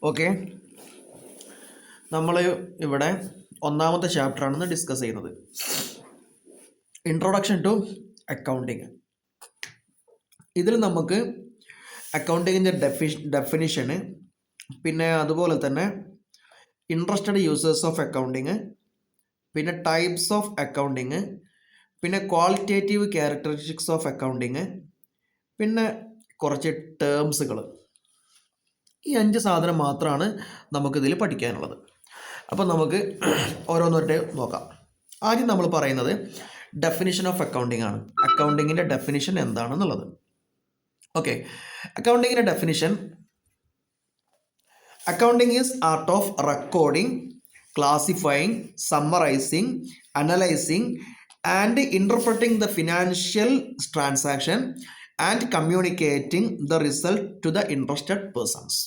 Okay, നമ്മൾ ഇവിടെ ഒന്നാമത്തെ ചാപ്റ്ററാണെന്ന് ഡിസ്കസ് ചെയ്യുന്നത്. Introduction to accounting. ഇതിൽ നമുക്ക് അക്കൗണ്ടിങ്ങിൻ്റെ ഡെഫിനിഷന്, പിന്നെ അതുപോലെ തന്നെ ഇൻട്രസ്റ്റഡ് യൂസേഴ്സ് ഓഫ് അക്കൗണ്ടിങ്, പിന്നെ ടൈപ്സ് ഓഫ് അക്കൗണ്ടിങ്, പിന്നെ ക്വാളിറ്റേറ്റീവ് ക്യാരക്ടറിസ്റ്റിക്സ് ഓഫ് അക്കൗണ്ടിങ്, പിന്നെ കുറച്ച് ടേംസുകൾ. ഈ 5 സാധനം മാത്രമാണ് നമുക്കിതിൽ പഠിക്കാനുള്ളത്. അപ്പോൾ നമുക്ക് ഓരോന്നോട്ട് നോക്കാം. ആദ്യം നമ്മൾ പറയുന്നത് ഡെഫിനിഷൻ ഓഫ് അക്കൗണ്ടിങ് ആണ്. അക്കൗണ്ടിങ്ങിൻ്റെ ഡെഫിനിഷൻ എന്താണെന്നുള്ളത്. ഓക്കെ, അക്കൗണ്ടിങ്ങിൻ്റെ definition: accounting is art of recording, classifying, summarising, analysing and interpreting the financial transaction and communicating the result to the interested persons.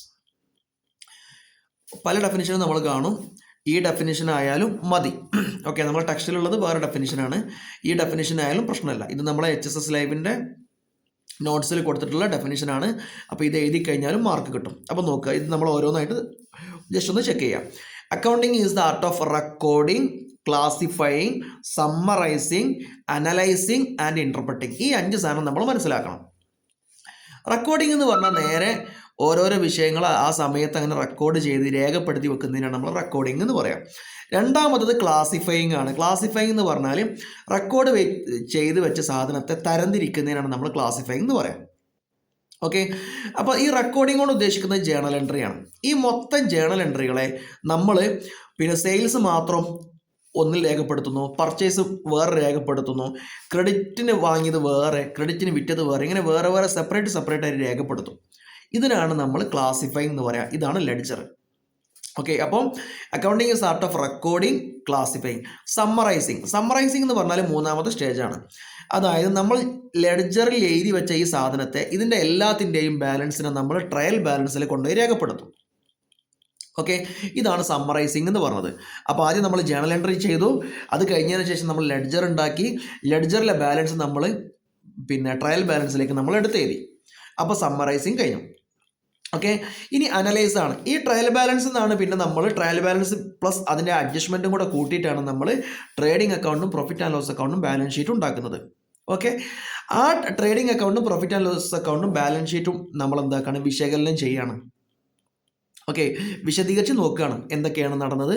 പല ഡെഫിനിഷനും നമ്മൾ കാണും. ഈ ഡെഫിനിഷൻ ആയാലും മതി. ഓക്കെ, നമ്മൾ ടെക്സ്റ്റിലുള്ളത് വേറെ ഡെഫിനിഷനാണ്. ഈ ഡെഫിനിഷൻ ആയാലും പ്രശ്നമില്ല. ഇത് നമ്മളെ HSS ലൈവിൻ്റെ നോട്ട്സിൽ കൊടുത്തിട്ടുള്ള ഡെഫിനിഷനാണ്. അപ്പോൾ ഇത് എഴുതി കഴിഞ്ഞാലും മാർക്ക് കിട്ടും. അപ്പോൾ നോക്കുക, ഇത് നമ്മൾ ഓരോന്നായിട്ട് ജസ്റ്റ് ഒന്ന് ചെക്ക് ചെയ്യാം. Accounting is the art of recording, classifying, summarising, analysing and interpreting. ഈ 5 സാധനം നമ്മൾ മനസ്സിലാക്കണം. റെക്കോർഡിംഗ് എന്ന് പറഞ്ഞാൽ നേരെ ഓരോരോ വിഷയങ്ങൾ ആ സമയത്ത് അങ്ങനെ റെക്കോർഡ് ചെയ്ത് രേഖപ്പെടുത്തി വെക്കുന്നതിനാണ് നമ്മൾ റെക്കോർഡിംഗ് എന്ന് പറയാം. രണ്ടാമത്തത് ക്ലാസിഫൈയിങ് ആണ്. ക്ലാസിഫൈയിങ് എന്ന് പറഞ്ഞാൽ റെക്കോർഡ് ചെയ്ത് വെച്ച സാധനത്തെ തരംതിരിക്കുന്നതിനാണ് നമ്മൾ ക്ലാസിഫൈയിങ് എന്ന് പറയാം. ഓക്കെ, അപ്പോൾ ഈ റെക്കോർഡിംഗ് കൊണ്ട് ഉദ്ദേശിക്കുന്നത് ജേണൽ എൻട്രിയാണ്. ഈ മൊത്തം ജേണൽ എൻട്രികളെ നമ്മൾ പിന്നെ സെയിൽസ് മാത്രം ഒന്നിൽ രേഖപ്പെടുത്തുന്നു, പർച്ചേസ് വേറെ രേഖപ്പെടുത്തുന്നു, ക്രെഡിറ്റിന് വാങ്ങിയത് വേറെ, ക്രെഡിറ്റിന് വിറ്റത് വേറെ, ഇങ്ങനെ വേറെ വേറെ സെപ്പറേറ്റ് ആയിട്ട് രേഖപ്പെടുത്തും. ഇതിനാണ് നമ്മൾ ക്ലാസിഫൈങ് എന്ന് പറയാം. ഇതാണ് ലെഡ്ജർ. ഓക്കെ, അപ്പം accounting is art of recording, classifying. Summarising എന്ന് പറഞ്ഞാൽ മൂന്നാമത്തെ സ്റ്റേജാണ്. അതായത് നമ്മൾ ലെഡ്ജറിൽ എഴുതി വെച്ച ഈ സാധനത്തെ, ഇതിൻ്റെ എല്ലാത്തിൻ്റെയും ബാലൻസിനെ നമ്മൾ ട്രയൽ ബാലൻസിൽ കൊണ്ടുപോയി രേഖപ്പെടുത്തും. ഓക്കെ, ഇതാണ് സമ്മറൈസിങ് എന്ന് പറഞ്ഞത്. അപ്പോൾ ആദ്യം നമ്മൾ ജേണൽ എൻട്രി ചെയ്തു. അത് കഴിഞ്ഞതിന് ശേഷം നമ്മൾ ലെഡ്ജർ ഉണ്ടാക്കി. ലെഡ്ജറിലെ ബാലൻസ് നമ്മൾ പിന്നെ ട്രയൽ ബാലൻസിലേക്ക് നമ്മൾ എടുത്ത് എഴുതി. അപ്പോൾ സമ്മറൈസിങ് കഴിഞ്ഞു. ഓക്കെ, ഇനി അനലൈസ് ആണ്. ഈ ട്രയൽ ബാലൻസ് എന്നാണ് പിന്നെ നമ്മൾ ട്രയൽ ബാലൻസ് പ്ലസ് അതിൻ്റെ അഡ്ജസ്റ്റ്മെൻറ്റും കൂടെ കൂട്ടിയിട്ടാണ് നമ്മൾ ട്രേഡിംഗ് അക്കൗണ്ടും പ്രോഫിറ്റ് ആൻഡ് ലോസ് അക്കൗണ്ടും ബാലൻസ് ഷീറ്റും ഉണ്ടാക്കുന്നത്. ഓക്കെ, ആ ട്രേഡിംഗ് അക്കൗണ്ടും പ്രോഫിറ്റ് ആൻഡ് ലോസ് അക്കൗണ്ടും ബാലൻസ് ഷീറ്റും നമ്മൾ എന്താക്കാണ്, വിശകലനം ചെയ്യാണ്. ഓക്കെ, വിശദീകരിച്ച് നോക്കുകയാണ് എന്തൊക്കെയാണ് നടന്നത്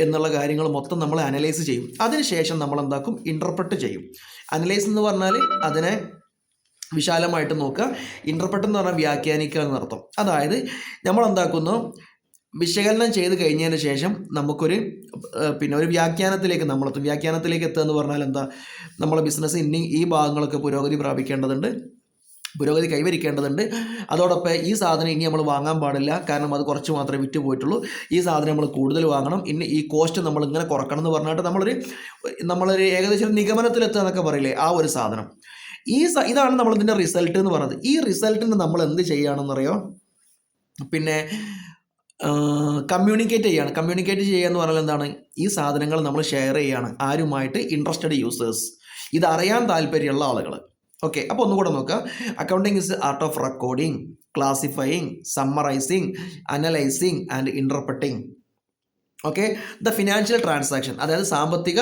എന്നുള്ള കാര്യങ്ങൾ മൊത്തം നമ്മൾ അനലൈസ് ചെയ്യും. അതിനുശേഷം നമ്മൾ എന്താക്കും, ഇൻ്റർപ്രറ്റ് ചെയ്യും. അനലൈസ് എന്ന് പറഞ്ഞാൽ അതിനെ വിശാലമായിട്ട് നോക്കുക. ഇൻ്റർപ്രറ്റ് എന്ന് പറഞ്ഞാൽ വ്യാഖ്യാനിക്കുക എന്നർത്ഥം. അതായത് നമ്മൾ എന്താക്കുന്നു, വിശകലനം ചെയ്ത് കഴിഞ്ഞതിന് ശേഷം നമുക്കൊരു പിന്നെ ഒരു വ്യാഖ്യാനത്തിലേക്ക് നമ്മളെത്തും. വ്യാഖ്യാനത്തിലേക്ക് എത്തുക എന്ന് പറഞ്ഞാൽ എന്താ, നമ്മളെ ബിസിനസ് ഈ ഭാഗങ്ങളൊക്കെ പുരോഗതി പ്രാപിക്കേണ്ടതുണ്ട്, പുരോഗതി കൈവരിക്കേണ്ടതുണ്ട്. അതോടൊപ്പം ഈ സാധനം ഇനി നമ്മൾ വാങ്ങാൻ പാടില്ല, കാരണം അത് കുറച്ച് മാത്രമേ വിറ്റ് പോയിട്ടുള്ളൂ. ഈ സാധനം നമ്മൾ കൂടുതൽ വാങ്ങണം, ഇനി ഈ കോസ്റ്റ് നമ്മൾ ഇങ്ങനെ കുറക്കണം എന്ന് പറഞ്ഞിട്ട് നമ്മളൊരു ഏകദേശം ഒരു നിഗമനത്തിലെത്തുക എന്നൊക്കെ പറയില്ലേ, ആ ഒരു സാധനം. ഇതാണ് നമ്മളിതിൻ്റെ റിസൾട്ട് എന്ന് പറയുന്നത്. ഈ റിസൾട്ടിന് നമ്മൾ എന്ത് ചെയ്യുകയാണെന്നറിയോ, പിന്നെ കമ്മ്യൂണിക്കേറ്റ് ചെയ്യുകയാണ്. കമ്മ്യൂണിക്കേറ്റ് ചെയ്യുക എന്ന് പറഞ്ഞാൽ എന്താണ്, ഈ സാധനങ്ങൾ നമ്മൾ ഷെയർ ചെയ്യുകയാണ്. ആരുമായിട്ട്? ഇൻട്രസ്റ്റഡ് യൂസേഴ്സ്, ഇതറിയാൻ താല്പര്യമുള്ള ആളുകൾ. ഓക്കെ, അപ്പോൾ ഒന്നുകൂടെ നോക്കുക. Accounting is art of recording, classifying, summarising, analysing and interpreting. Okay, the financial transaction, അതായത് സാമ്പത്തിക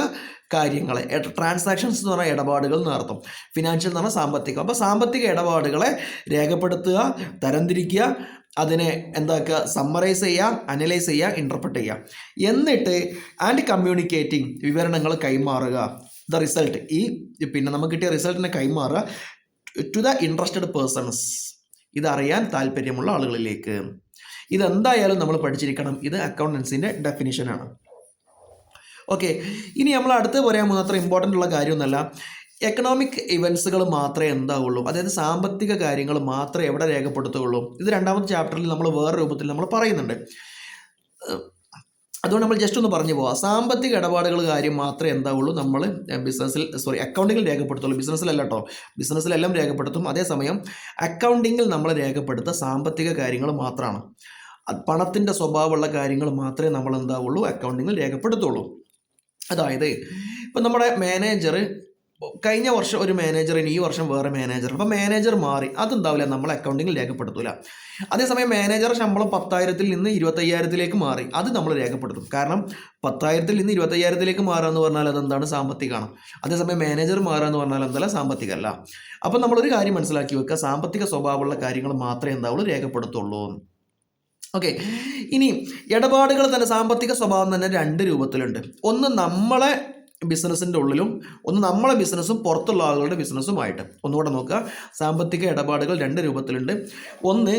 കാര്യങ്ങളെ, ട്രാൻസാക്ഷൻസ് എന്ന് പറഞ്ഞാൽ ഇടപാടുകൾ എന്നർത്ഥം, ഫിനാൻഷ്യൽ എന്ന് പറഞ്ഞാൽ സാമ്പത്തികം. അപ്പോൾ സാമ്പത്തിക ഇടപാടുകളെ രേഖപ്പെടുത്തുക, തരംതിരിക്കുക, അതിനെ എന്താക്കുക, സമ്മറൈസ് ചെയ്യുക, അനലൈസ് ചെയ്യുക, ഇൻ്റർപ്രറ്റ് ചെയ്യുക. എന്നിട്ട് ആൻഡ് കമ്മ്യൂണിക്കേറ്റിംഗ്, വിവരണങ്ങൾ കൈമാറുക. ദ റിസൾട്ട്, പിന്നെ നമുക്ക് കിട്ടിയ റിസൾട്ടിനെ കൈമാറുക ടു ദ ഇൻട്രസ്റ്റഡ് പേഴ്സൺസ്, ഇതറിയാൻ താല്പര്യമുള്ള ആളുകളിലേക്ക്. ഇതെന്തായാലും നമ്മൾ പഠിച്ചിരിക്കണം. ഇത് അക്കൗണ്ടൻസിൻ്റെ ഡെഫിനിഷനാണ്. ഓക്കെ, ഇനി നമ്മൾ അടുത്ത് പറയാൻ പോകുന്ന അത്ര ഇമ്പോർട്ടൻ്റ് ഉള്ള കാര്യമൊന്നുമല്ല. എക്കണോമിക് ഇവൻസുകൾ മാത്രമേ എന്താവുള്ളൂ, അതായത് സാമ്പത്തിക കാര്യങ്ങൾ മാത്രമേ എവിടെ രേഖപ്പെടുത്തുകയുള്ളൂ. ഇത് രണ്ടാമത്തെ ചാപ്റ്ററിൽ നമ്മൾ വേറെ രൂപത്തിൽ നമ്മൾ പറയുന്നുണ്ട്. അതുകൊണ്ട് നമ്മൾ ജസ്റ്റ് ഒന്ന് പറഞ്ഞു പോവാം. സാമ്പത്തിക ഇടപാടുകൾ കാര്യം മാത്രമേ എന്താവുള്ളൂ നമ്മൾ അക്കൗണ്ടിങ്ങിൽ രേഖപ്പെടുത്തുള്ളൂ. ബിസിനസ്സിലല്ല കേട്ടോ, ബിസിനസ്സിലെല്ലാം രേഖപ്പെടുത്തും. അതേസമയം അക്കൗണ്ടിങ്ങിൽ നമ്മൾ രേഖപ്പെടുത്തുക സാമ്പത്തിക കാര്യങ്ങൾ മാത്രമാണ്. പണത്തിൻ്റെ സ്വഭാവമുള്ള കാര്യങ്ങൾ മാത്രമേ നമ്മൾ എന്താവുള്ളൂ, അക്കൗണ്ടിങ്ങിൽ രേഖപ്പെടുത്തുള്ളൂ. അതായത് ഇപ്പം നമ്മുടെ മാനേജർ കഴിഞ്ഞ വർഷം ഒരു മാനേജറിന് ഈ വർഷം വേറെ മാനേജർ, അപ്പോൾ മാനേജർ മാറി, അതെന്താവില്ല നമ്മൾ അക്കൗണ്ടിങ്ങിൽ രേഖപ്പെടുത്തൂല. അതേസമയം മാനേജർ ശമ്പളം 10,000-ൽ നിന്ന് 25,000-ലേക്ക് മാറി, അത് നമ്മൾ രേഖപ്പെടുത്തും. കാരണം 10,000-ൽ നിന്ന് 25,000-ലേക്ക് മാറുക എന്ന് പറഞ്ഞാൽ അതെന്താണ്, സാമ്പത്തികമാണ്. അതേസമയം മാനേജർ മാറുക എന്ന് പറഞ്ഞാൽ എന്തല്ല, സാമ്പത്തികമല്ല. അപ്പം നമ്മളൊരു കാര്യം മനസ്സിലാക്കി വെക്കുക, സാമ്പത്തിക സ്വഭാവമുള്ള കാര്യങ്ങൾ മാത്രമേ എന്താവുള്ളൂ, രേഖപ്പെടുത്തുള്ളൂ. ഓക്കെ, ഇനി ഇടപാടുകൾ തന്നെ സാമ്പത്തിക സ്വഭാവം തന്നെ 2 രൂപത്തിലുണ്ട്. ഒന്ന് നമ്മളെ ബിസിനസ്സിൻ്റെ ഉള്ളിലും, ഒന്ന് നമ്മളെ ബിസിനസ്സും പുറത്തുള്ള ആളുകളുടെ ബിസിനസ്സുമായിട്ട്. ഒന്നുകൂടെ നോക്കുക, സാമ്പത്തിക ഇടപാടുകൾ 2 രൂപത്തിലുണ്ട്. ഒന്ന്,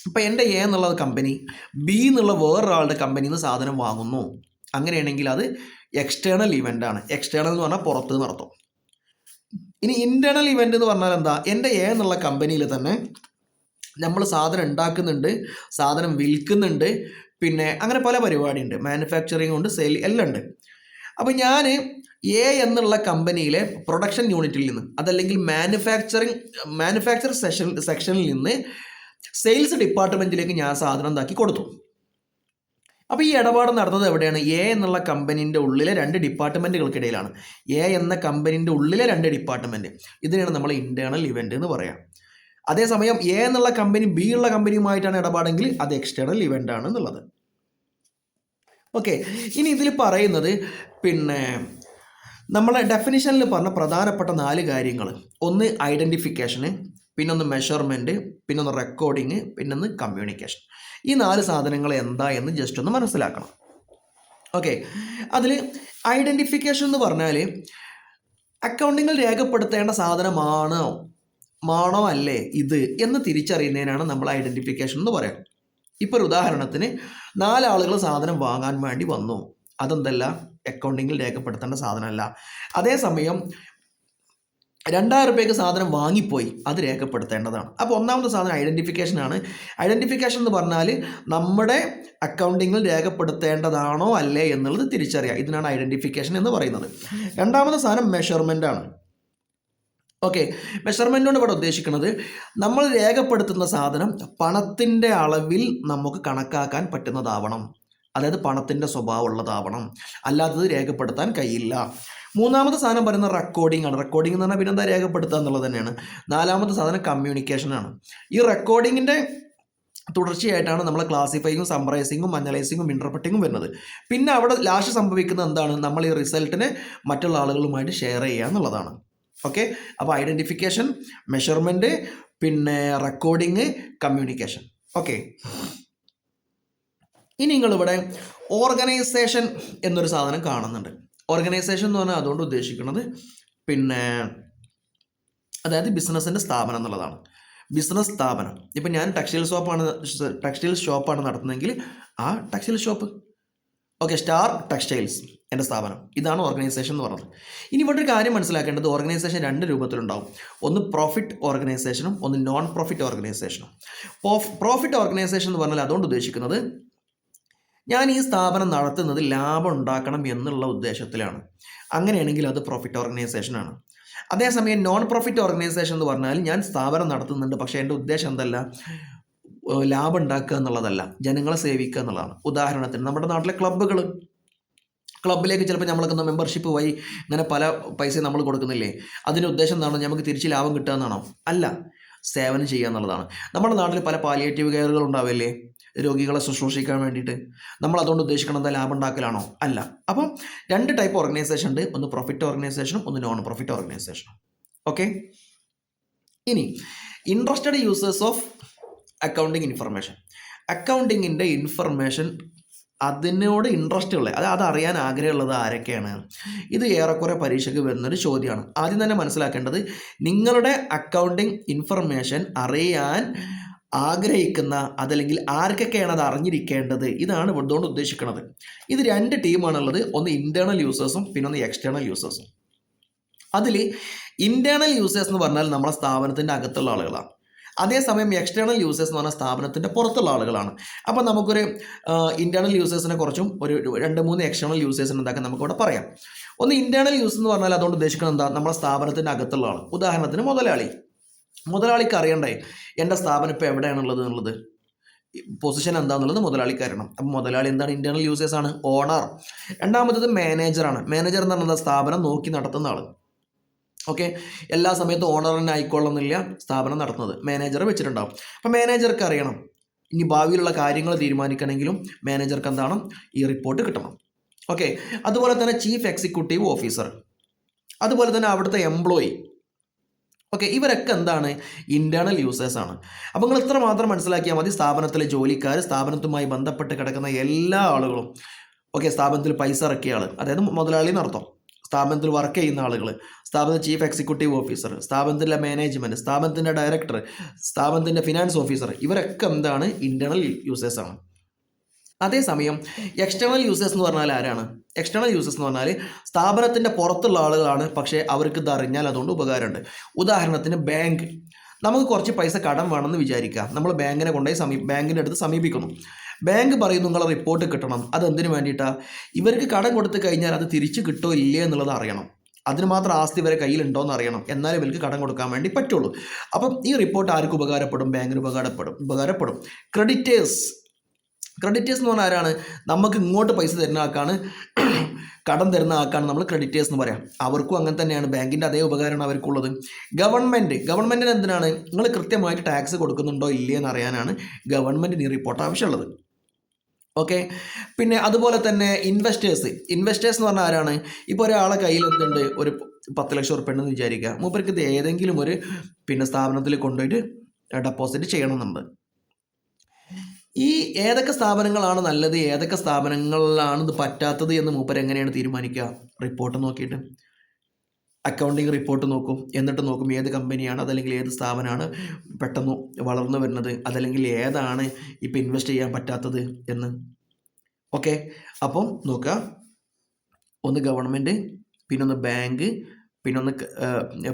ഇപ്പം എൻ്റെ എ എന്നുള്ള കമ്പനി ബി എന്നുള്ള വേറൊരാളുടെ കമ്പനിയിൽ നിന്ന് സാധനം വാങ്ങുന്നു, അങ്ങനെയാണെങ്കിൽ അത് എക്സ്റ്റേണൽ ഇവൻ്റാണ്. എക്സ്റ്റേണൽ എന്ന് പറഞ്ഞാൽ പുറത്ത് നടത്തും. ഇനി ഇൻറ്റേർണൽ ഇവൻ്റ് എന്ന് പറഞ്ഞാൽ എന്താ, എൻ്റെ എ എന്നുള്ള കമ്പനിയിൽ തന്നെ നമ്മൾ സാധനം ഉണ്ടാക്കുന്നുണ്ട്, സാധനം വിൽക്കുന്നുണ്ട്, പിന്നെ അങ്ങനെ പല പരിപാടിയുണ്ട്, മാനുഫാക്ചറിങ് ഉണ്ട്, സെയിൽ എല്ലാം ഉണ്ട്. അപ്പോൾ ഞാൻ എ എന്നുള്ള കമ്പനിയിലെ പ്രൊഡക്ഷൻ യൂണിറ്റിൽ നിന്ന്, അതല്ലെങ്കിൽ മാനുഫാക്ചർ സെക്ഷനിൽ നിന്ന് സെയിൽസ് ഡിപ്പാർട്ട്മെൻറ്റിലേക്ക് ഞാൻ സാധനം ഉണ്ടാക്കി കൊടുത്തു. അപ്പോൾ ഈ ഇടപാട് നടന്നത് എവിടെയാണ്, എ എന്നുള്ള കമ്പനീൻ്റെ ഉള്ളിലെ 2 ഡിപ്പാർട്ട്മെൻറ്റുകൾക്കിടയിലാണ്. എ എന്ന കമ്പനീൻ്റെ ഉള്ളിലെ 2 ഡിപ്പാർട്ട്മെൻറ്റ്, ഇതിനാണ് നമ്മൾ ഇൻറ്റേർണൽ ഇവൻ്റ് എന്ന് പറയാം. അതേസമയം എ എന്നുള്ള കമ്പനി ബി ഉള്ള കമ്പനിയുമായിട്ടാണ് ഇടപാടെങ്കിൽ അത് എക്സ്റ്റേണൽ ഇവൻ്റ് ആണ് എന്നുള്ളത്. ഓക്കെ, ഇനി ഇതിൽ പറയുന്നത് പിന്നെ നമ്മളെ ഡെഫിനിഷനിൽ പറഞ്ഞ പ്രധാനപ്പെട്ട 4 കാര്യങ്ങൾ. ഒന്ന് ഐഡൻറ്റിഫിക്കേഷന്, പിന്നൊന്ന് മെഷർമെൻറ്റ്, പിന്നൊന്ന് റെക്കോർഡിങ്, പിന്നൊന്ന് കമ്മ്യൂണിക്കേഷൻ. ഈ 4 സാധനങ്ങൾ എന്താ എന്ന് ജസ്റ്റ് ഒന്ന് മനസ്സിലാക്കണം. ഓക്കെ, അതിൽ ഐഡൻറ്റിഫിക്കേഷൻ എന്ന് പറഞ്ഞാൽ അക്കൗണ്ടിങ്ങിൽ രേഖപ്പെടുത്തേണ്ട സാധനമാണോ അല്ലേ ഇത് എന്ന് തിരിച്ചറിയുന്നതിനാണ് നമ്മൾ ഐഡൻറ്റിഫിക്കേഷൻ എന്ന് പറയുന്നത്. ഇപ്പോൾ ഒരു ഉദാഹരണത്തിന് 4 ആളുകൾ സാധനം വാങ്ങാൻ വേണ്ടി വന്നു, അതെന്തല്ല, അക്കൗണ്ടിങ്ങിൽ രേഖപ്പെടുത്തേണ്ട സാധനമല്ല. അതേസമയം 2,000 രൂപയ്ക്ക് സാധനം വാങ്ങിപ്പോയി, അത് രേഖപ്പെടുത്തേണ്ടതാണ്. അപ്പോൾ ഒന്നാമത്തെ സാധനം ഐഡൻറ്റിഫിക്കേഷനാണ്. ഐഡൻറ്റിഫിക്കേഷൻ എന്ന് പറഞ്ഞാൽ നമ്മുടെ അക്കൗണ്ടിങ്ങിൽ രേഖപ്പെടുത്തേണ്ടതാണോ അല്ലേ എന്നുള്ളത് തിരിച്ചറിയുക, ഇതിനാണ് ഐഡൻറ്റിഫിക്കേഷൻ എന്ന് പറയുന്നത്. രണ്ടാമത്തെ സാധനം മെഷർമെൻ്റ് ആണ്. ഓക്കെ, മെഷർമെൻറ്റോട് ഇവിടെ ഉദ്ദേശിക്കുന്നത് നമ്മൾ രേഖപ്പെടുത്തുന്ന സാധനം പണത്തിൻ്റെ അളവിൽ നമുക്ക് കണക്കാക്കാൻ പറ്റുന്നതാവണം, അതായത് പണത്തിൻ്റെ സ്വഭാവമുള്ളതാവണം, അല്ലാത്തത് രേഖപ്പെടുത്താൻ കഴിയില്ല. മൂന്നാമത്തെ സാധനം പറയുന്നത് റെക്കോർഡിംഗ് ആണ്. റെക്കോർഡിംഗ് എന്ന് പറഞ്ഞാൽ പിന്നെന്താ, രേഖപ്പെടുത്തുക എന്നുള്ളത് തന്നെയാണ്. നാലാമത്തെ സാധനം കമ്മ്യൂണിക്കേഷനാണ്. ഈ റെക്കോർഡിങ്ങിൻ്റെ തുടർച്ചയായിട്ടാണ് നമ്മൾ ക്ലാസിഫൈങ്ങും സമ്മറൈസിങ്ങും അനലൈസിങ്ങും ഇൻ്റർപ്രറ്റിങ്ങും വരുന്നത്. പിന്നെ അവിടെ ലാസ്റ്റ് സംഭവിക്കുന്നത് എന്താണ്, നമ്മൾ ഈ റിസൾട്ടിനെ മറ്റുള്ള ആളുകളുമായിട്ട് ഷെയർ ചെയ്യുക എന്നുള്ളതാണ്. ഓക്കെ, അപ്പോൾ ഐഡൻറ്റിഫിക്കേഷൻ, മെഷർമെൻറ്റ്, പിന്നെ റെക്കോർഡിങ്, കമ്മ്യൂണിക്കേഷൻ. ഓക്കെ, ഇനി നിങ്ങളിവിടെ ഓർഗനൈസേഷൻ എന്നൊരു സാധനം കാണുന്നുണ്ട്. ഓർഗനൈസേഷൻ എന്ന് പറഞ്ഞാൽ അതുകൊണ്ട് ഉദ്ദേശിക്കുന്നത് പിന്നെ അതായത് ബിസിനസ്സിൻ്റെ സ്ഥാപനം എന്നുള്ളതാണ്. ബിസിനസ് സ്ഥാപനം, ഇപ്പം ഞാൻ ടെക്സ്റ്റൈൽ ഷോപ്പാണ് നടത്തുന്നതെങ്കിൽ ആ textile shop. Okay, star textiles എൻ്റെ സ്ഥാപനം, ഇതാണ് ഓർഗനൈസേഷൻ എന്ന് പറയുന്നത്. ഇനി ഇവിടെ ഒരു കാര്യം മനസ്സിലാക്കേണ്ടത്, ഓർഗനൈസേഷൻ 2 രൂപത്തിലുണ്ടാവും. ഒന്ന് പ്രോഫിറ്റ് ഓർഗനൈസേഷനും ഒന്ന് നോൺ പ്രോഫിറ്റ് ഓർഗനൈസേഷനും. പ്രോഫിറ്റ് ഓർഗനൈസേഷൻ എന്ന് പറഞ്ഞാൽ അതുകൊണ്ട് ഉദ്ദേശിക്കുന്നത് ഞാൻ ഈ സ്ഥാപനം നടത്തുന്നത് ലാഭം ഉണ്ടാക്കണം എന്നുള്ള ഉദ്ദേശത്തിലാണ്, അങ്ങനെയാണെങ്കിൽ അത് പ്രോഫിറ്റ് ഓർഗനൈസേഷനാണ്. അതേസമയം നോൺ പ്രോഫിറ്റ് ഓർഗനൈസേഷൻ എന്ന് പറഞ്ഞാൽ ഞാൻ സ്ഥാപനം നടത്തുന്നുണ്ട്, പക്ഷേ എൻ്റെ ഉദ്ദേശം എന്തല്ല, ലാഭം ഉണ്ടാക്കുക എന്നുള്ളതല്ല, ജനങ്ങളെ സേവിക്കുക എന്നുള്ളതാണ്. ഉദാഹരണത്തിന് നമ്മുടെ നാട്ടിലെ ക്ലബ്ബിലേക്ക് ചിലപ്പോൾ നമ്മൾക്ക് മെമ്പർഷിപ്പ് വഴി ഇങ്ങനെ പല പൈസ നമ്മൾ കൊടുക്കുന്നില്ലേ, അതിൻ്റെ ഉദ്ദേശം എന്താണോ, നമുക്ക് തിരിച്ച് ലാഭം കിട്ടുക എന്നാണോ? അല്ല, സേവനം ചെയ്യുക എന്നുള്ളതാണ്. നമ്മുടെ നാട്ടിൽ പല പാലിയേറ്റീവ് കെയറുകൾ ഉണ്ടാവില്ലേ, രോഗികളെ ശുശ്രൂഷിക്കാൻ വേണ്ടിയിട്ട്, നമ്മൾ അതുകൊണ്ട് ഉദ്ദേശിക്കുന്നത് ലാഭം ഉണ്ടാക്കലാണോ? അല്ല. അപ്പം 2 ടൈപ്പ് ഓർഗനൈസേഷൻ ഉണ്ട്, ഒന്ന് പ്രോഫിറ്റ് ഓർഗനൈസേഷനും ഒന്ന് നോൺ പ്രോഫിറ്റ് ഓർഗനൈസേഷനും. ഓക്കെ, ഇനി interested users of accounting information. അക്കൗണ്ടിങ്ങിൻ്റെ ഇൻഫർമേഷൻ അതിനോട് ഇൻട്രസ്റ്റ് ഉള്ളത്, അതറിയാൻ ആഗ്രഹമുള്ളത് ആരൊക്കെയാണ്? ഇത് ഏറെക്കുറെ പരീക്ഷയ്ക്ക് വരുന്നൊരു ചോദ്യമാണ്. ആദ്യം തന്നെ മനസ്സിലാക്കേണ്ടത്, നിങ്ങളുടെ അക്കൗണ്ടിങ് ഇൻഫർമേഷൻ അറിയാൻ ആഗ്രഹിക്കുന്ന അതല്ലെങ്കിൽ ആർക്കൊക്കെയാണ് അത് അറിഞ്ഞിരിക്കേണ്ടത്, ഇതാണ് ഇതുകൊണ്ട് ഉദ്ദേശിക്കുന്നത്. ഇത് 2 ടീമാണുള്ളത്, ഒന്ന് ഇൻറ്റേർണൽ യൂസേഴ്സും പിന്നെ ഒന്ന് എക്സ്റ്റേണൽ യൂസേഴ്സും. അതിൽ ഇൻറ്റേർണൽ യൂസേഴ്സ് എന്ന് പറഞ്ഞാൽ നമ്മളെ സ്ഥാപനത്തിൻ്റെ അകത്തുള്ള ആളുകളാണ്. അതേസമയം എക്സ്റ്റേണൽ യൂസേഴ്സ് എന്ന് പറഞ്ഞാൽ സ്ഥാപനത്തിൻ്റെ പുറത്തുള്ള ആളുകളാണ്. അപ്പോൾ നമുക്കൊരു ഇൻറ്റേർണൽ യൂസേഴ്സിനെ കുറിച്ചും ഒരു 2-3 എക്സ്റ്റേണൽ യൂസേഴ്സിനെ എന്താക്കാൻ നമുക്കിവിടെ പറയാം. ഒന്ന് ഇൻറ്റേർണൽ യൂസ് എന്ന് പറഞ്ഞാൽ അതുകൊണ്ട് ഉദ്ദേശിക്കുന്നത് എന്താ, നമ്മളെ സ്ഥാപനത്തിൻ്റെ അകത്തുള്ള ആൾ. ഉദാഹരണത്തിന് മുതലാളിക്ക് അറിയണ്ടേ എൻ്റെ സ്ഥാപനം ഇപ്പോൾ എവിടെയാണുള്ളത് എന്നുള്ളത്, പൊസിഷൻ എന്താണെന്നുള്ളത് മുതലാളിക്ക് അറിയണം. അപ്പോൾ മുതലാളി എന്താണ്, ഇൻറ്റേർണൽ യൂസേഴ്സ് ആണ്, ഓണർ. രണ്ടാമത്തത് മാനേജറാണ്. മാനേജർ എന്ന് പറഞ്ഞാൽ സ്ഥാപനം നോക്കി നടത്തുന്ന ആൾ. ഓക്കെ, എല്ലാ സമയത്തും ഓണർ തന്നെ ആയിക്കൊള്ളുന്നില്ല സ്ഥാപനം നടത്തുന്നത്, മാനേജറെ വെച്ചിട്ടുണ്ടാവും. അപ്പം മാനേജർക്ക് അറിയണം ഇനി ഭാവിയിലുള്ള കാര്യങ്ങൾ തീരുമാനിക്കണമെങ്കിലും മാനേജർക്ക് എന്താണ് ഈ റിപ്പോർട്ട് കിട്ടണം. ഓക്കെ, അതുപോലെ തന്നെ ചീഫ് എക്സിക്യൂട്ടീവ് ഓഫീസർ, അതുപോലെ തന്നെ അവിടുത്തെ എംപ്ലോയി. ഓക്കെ, ഇവരൊക്കെ എന്താണ് ഇൻറ്റേർണൽ യൂസേഴ്സ് ആണ്. അപ്പോൾ നിങ്ങൾ ഇത്ര മാത്രം മനസ്സിലാക്കിയാൽ മതി. സ്ഥാപനത്തിലെ ജോലിക്കാർ, സ്ഥാപനത്തുമായി ബന്ധപ്പെട്ട് കിടക്കുന്ന എല്ലാ ആളുകളും, ഓക്കെ, സ്ഥാപനത്തിൽ പൈസ ഇറക്കിയ ആൾ, അതായത് മുതലാളി എന്നർത്ഥം, സ്ഥാപനത്തിൽ വർക്ക് ചെയ്യുന്ന ആളുകൾ, സ്ഥാപനത്തിൽ ചീഫ് എക്സിക്യൂട്ടീവ് ഓഫീസർ, സ്ഥാപനത്തിൻ്റെ മാനേജ്മെൻറ്റ്, സ്ഥാപനത്തിൻ്റെ ഡയറക്ടർ, സ്ഥാപനത്തിൻ്റെ ഫിനാൻസ് ഓഫീസർ, ഇവരൊക്കെ എന്താണ് ഇൻറ്റേർണൽ യൂസേഴ്സ് ആണ്. അതേസമയം എക്സ്റ്റേണൽ യൂസേഴ്സ് എന്ന് പറഞ്ഞാൽ ആരാണ്? എക്സ്റ്റേണൽ യൂസേഴ്സ് എന്ന് പറഞ്ഞാൽ സ്ഥാപനത്തിൻ്റെ പുറത്തുള്ള ആളുകളാണ്, പക്ഷേ അവർക്ക് ഇത് അറിഞ്ഞാൽ അതുകൊണ്ട് ഉപകാരമുണ്ട്. ഉദാഹരണത്തിന് ബാങ്ക്, നമുക്ക് കുറച്ച് പൈസ കടം വേണമെന്ന് വിചാരിക്കുക. നമ്മൾ ബാങ്കിനെ കൊണ്ടുപോയി ബാങ്കിൻ്റെ അടുത്ത് സമീപിക്കുന്നു. ബാങ്ക് പറയുന്നു നിങ്ങളെ റിപ്പോർട്ട് കിട്ടണം. അതെന്തിനു വേണ്ടിയിട്ടാണ്? ഇവർക്ക് കടം കൊടുത്തു കഴിഞ്ഞാൽ അത് തിരിച്ച് കിട്ടോ ഇല്ലേ എന്നുള്ളത് അറിയണം. അതിന് മാത്രം ആസ്തി ഇവരെ കയ്യിലുണ്ടോ എന്ന് അറിയണം, എന്നാലും ഇവർക്ക് കടം കൊടുക്കാൻ വേണ്ടി പറ്റുള്ളൂ. അപ്പം ഈ റിപ്പോർട്ട് ആർക്ക് ഉപകാരപ്പെടും? ബാങ്കിന് ഉപകാരപ്പെടും. ക്രെഡിറ്റേഴ്സ് എന്ന് പറഞ്ഞാൽ ആരാണ്? നമുക്ക് ഇങ്ങോട്ട് പൈസ തരുന്ന ആൾക്കാണ്, കടം തരുന്ന ആൾക്കാണ് നമ്മൾ ക്രെഡിറ്റേഴ്സ് എന്ന് പറയാം. അവർക്കും അങ്ങനെ തന്നെയാണ്, ബാങ്കിൻ്റെ അതേ ഉപകാരമാണ് അവർക്കുള്ളത്. ഗവൺമെൻറ്റിന് എന്തിനാണ്? നിങ്ങൾ കൃത്യമായിട്ട് ടാക്സ് കൊടുക്കുന്നുണ്ടോ ഇല്ലേ എന്ന് അറിയാനാണ് ഗവൺമെൻറ്റിന് ഈ റിപ്പോർട്ട് ആവശ്യമുള്ളത്. ഓക്കെ, പിന്നെ അതുപോലെ തന്നെ ഇൻവെസ്റ്റേഴ്സ് എന്ന് പറഞ്ഞാൽ ആരാണ്? ഇപ്പോൾ ഒരാളെ കയ്യിൽ എന്തുണ്ട്, ഒരു 10 ലക്ഷം ഉറുപ്പിക ഉണ്ടെന്ന് വിചാരിക്കുക. മൂപ്പർക്ക് ഇത് ഏതെങ്കിലും ഒരു സ്ഥാപനത്തിൽ കൊണ്ടുപോയിട്ട് ഡെപ്പോസിറ്റ് ചെയ്യണമെന്നുണ്ട്. ഈ ഏതൊക്കെ സ്ഥാപനങ്ങളാണ് നല്ലത്, ഏതൊക്കെ സ്ഥാപനങ്ങളിലാണ് ഇത് പറ്റാത്തത് എന്ന് മൂപ്പർ എങ്ങനെയാണ് തീരുമാനിക്കുക? റിപ്പോർട്ട് നോക്കിയിട്ട്, അക്കൗണ്ടിങ് റിപ്പോർട്ട് നോക്കും. എന്നിട്ട് നോക്കും ഏത് കമ്പനിയാണ്, അതല്ലെങ്കിൽ ഏത് സ്ഥാപനമാണ് പെട്ടെന്ന് വളർന്നു വരുന്നത്, അതല്ലെങ്കിൽ ഏതാണ് ഇപ്പോൾ ഇൻവെസ്റ്റ് ചെയ്യാൻ പറ്റാത്തത് എന്ന്. ഓക്കെ, അപ്പം നോക്കുക, ഒന്ന് ഗവൺമെൻറ്, പിന്നൊന്ന് ബാങ്ക്, പിന്നൊന്ന്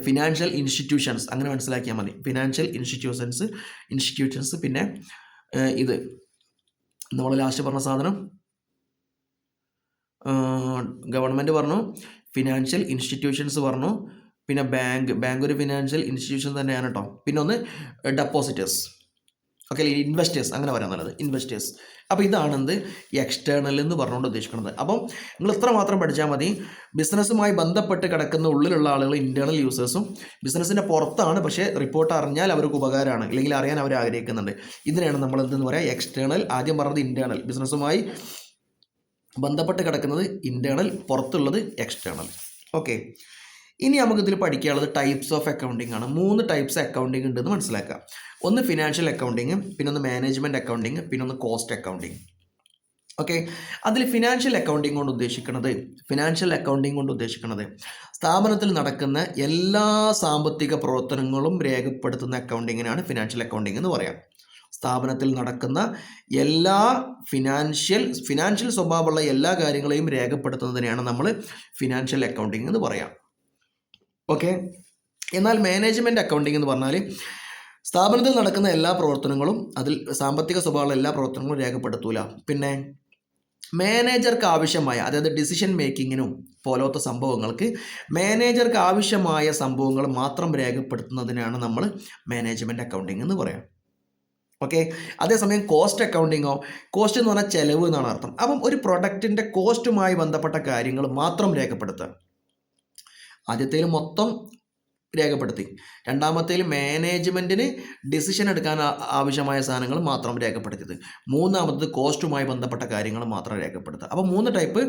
ഫിനാൻഷ്യൽ ഇൻസ്റ്റിറ്റ്യൂഷൻസ്, അങ്ങനെ മനസ്സിലാക്കിയാൽ മതി. ഫിനാൻഷ്യൽ ഇൻസ്റ്റിറ്റ്യൂഷൻസ് പിന്നെ ഇത് നമ്മൾ ലാസ്റ്റ് പറഞ്ഞ സാധനം ഗവൺമെൻറ് പറഞ്ഞു, ഫിനാൻഷ്യൽ ഇൻസ്റ്റിറ്റ്യൂഷൻസ് പറഞ്ഞു, പിന്നെ ബാങ്ക് ഒരു ഫിനാൻഷ്യൽ ഇൻസ്റ്റിറ്റ്യൂഷൻ തന്നെയാണ് കേട്ടോ. പിന്നെ ഒന്ന് ഡെപ്പോസിറ്റേഴ്സ്, ഓക്കെ, ഇൻവെസ്റ്റേഴ്സ്, അങ്ങനെ പറയാൻ നല്ലത്, ഇൻവെസ്റ്റേഴ്സ്. അപ്പോൾ ഇതാണ് എന്ത് എക്സ്റ്റേണൽ എന്ന് പറഞ്ഞുകൊണ്ട് ഉദ്ദേശിക്കുന്നത്. അപ്പം നിങ്ങൾ ഇത്ര മാത്രം പഠിച്ചാൽ മതി. ബിസിനസ്സുമായി ബന്ധപ്പെട്ട് കിടക്കുന്ന ഉള്ളിലുള്ള ആളുകൾ ഇൻറ്റേർണൽ യൂസേഴ്സും, ബിസിനസ്സിൻ്റെ പുറത്താണ് പക്ഷേ റിപ്പോർട്ട് അറിഞ്ഞാൽ അവർക്ക് ഉപകാരമാണ്, അല്ലെങ്കിൽ അറിയാൻ അവർ ആഗ്രഹിക്കുന്നുണ്ട്. ഇതിനെയാണ് നമ്മൾ എന്തെന്ന് പറയാം? എക്സ്റ്റേണൽ. ആദ്യം പറഞ്ഞത് ഇൻറ്റേർണൽ, ബിസിനസ്സുമായി ബന്ധപ്പെട്ട് കിടക്കുന്നത് ഇൻറ്റേർണൽ, പുറത്തുള്ളത് എക്സ്റ്റേണൽ. ഓക്കെ, ഇനി നമുക്കിതിൽ പഠിക്കാനുള്ളത് ടൈപ്സ് ഓഫ് അക്കൗണ്ടിങ് ആണ്. 3 ടൈപ്സ് അക്കൗണ്ടിങ് ഉണ്ടെന്ന് മനസ്സിലാക്കുക. ഒന്ന് ഫിനാൻഷ്യൽ അക്കൗണ്ടിങ്, പിന്നൊന്ന് മാനേജ്മെൻറ്റ് അക്കൗണ്ടിങ്, പിന്നൊന്ന് കോസ്റ്റ് അക്കൗണ്ടിങ്. ഓക്കെ, അതിൽ ഫിനാൻഷ്യൽ അക്കൗണ്ടിങ് കൊണ്ട് ഉദ്ദേശിക്കുന്നത് സ്ഥാപനത്തിൽ നടക്കുന്ന എല്ലാ സാമ്പത്തിക പ്രവർത്തനങ്ങളും രേഖപ്പെടുത്തുന്ന അക്കൗണ്ടിങ്ങിനാണ് ഫിനാൻഷ്യൽ അക്കൗണ്ടിങ് എന്ന് പറയാം. സ്ഥാപനത്തിൽ നടക്കുന്ന എല്ലാ ഫിനാൻഷ്യൽ സ്വഭാവമുള്ള എല്ലാ കാര്യങ്ങളെയും രേഖപ്പെടുത്തുന്നതിനെയാണ് നമ്മൾ ഫിനാൻഷ്യൽ അക്കൗണ്ടിങ് എന്ന് പറയാം. ഓക്കെ, എന്നാൽ മാനേജ്മെൻറ്റ് അക്കൗണ്ടിങ് എന്ന് പറഞ്ഞാൽ സ്ഥാപനത്തിൽ നടക്കുന്ന എല്ലാ പ്രവർത്തനങ്ങളും, അതിൽ സാമ്പത്തിക സ്വഭാവമുള്ള എല്ലാ പ്രവർത്തനങ്ങളും രേഖപ്പെടുത്തൂല. പിന്നെ മാനേജർക്ക് ആവശ്യമായ, അതായത് ഡിസിഷൻ മേക്കിങ്ങിനും പോലത്തെ സംഭവങ്ങൾക്ക് മാനേജർക്ക് ആവശ്യമായ സംഭവങ്ങൾ മാത്രം രേഖപ്പെടുത്തുന്നതിനാണ് നമ്മൾ മാനേജ്മെൻറ്റ് അക്കൗണ്ടിങ് എന്ന് പറയാം. ഓക്കെ, അതേസമയം കോസ്റ്റ് അക്കൗണ്ടിങ്ങോ, കോസ്റ്റ് എന്ന് പറഞ്ഞാൽ ചെലവ് എന്നാണ് അർത്ഥം. അപ്പം ഒരു പ്രൊഡക്റ്റിൻ്റെ കോസ്റ്റുമായി ബന്ധപ്പെട്ട കാര്യങ്ങൾ മാത്രം രേഖപ്പെടുത്തുക. ആദ്യത്തേൽ മൊത്തം രേഖപ്പെടുത്തി, രണ്ടാമത്തേൽ മാനേജ്മെൻറ്റിന് ഡിസിഷൻ എടുക്കാൻ ആവശ്യമായ സാധനങ്ങൾ മാത്രം രേഖപ്പെടുത്തിയത്, മൂന്നാമത്തത് കോസ്റ്റുമായി ബന്ധപ്പെട്ട കാര്യങ്ങൾ മാത്രം രേഖപ്പെടുത്തുക. അപ്പോൾ 3 ടൈപ്പ്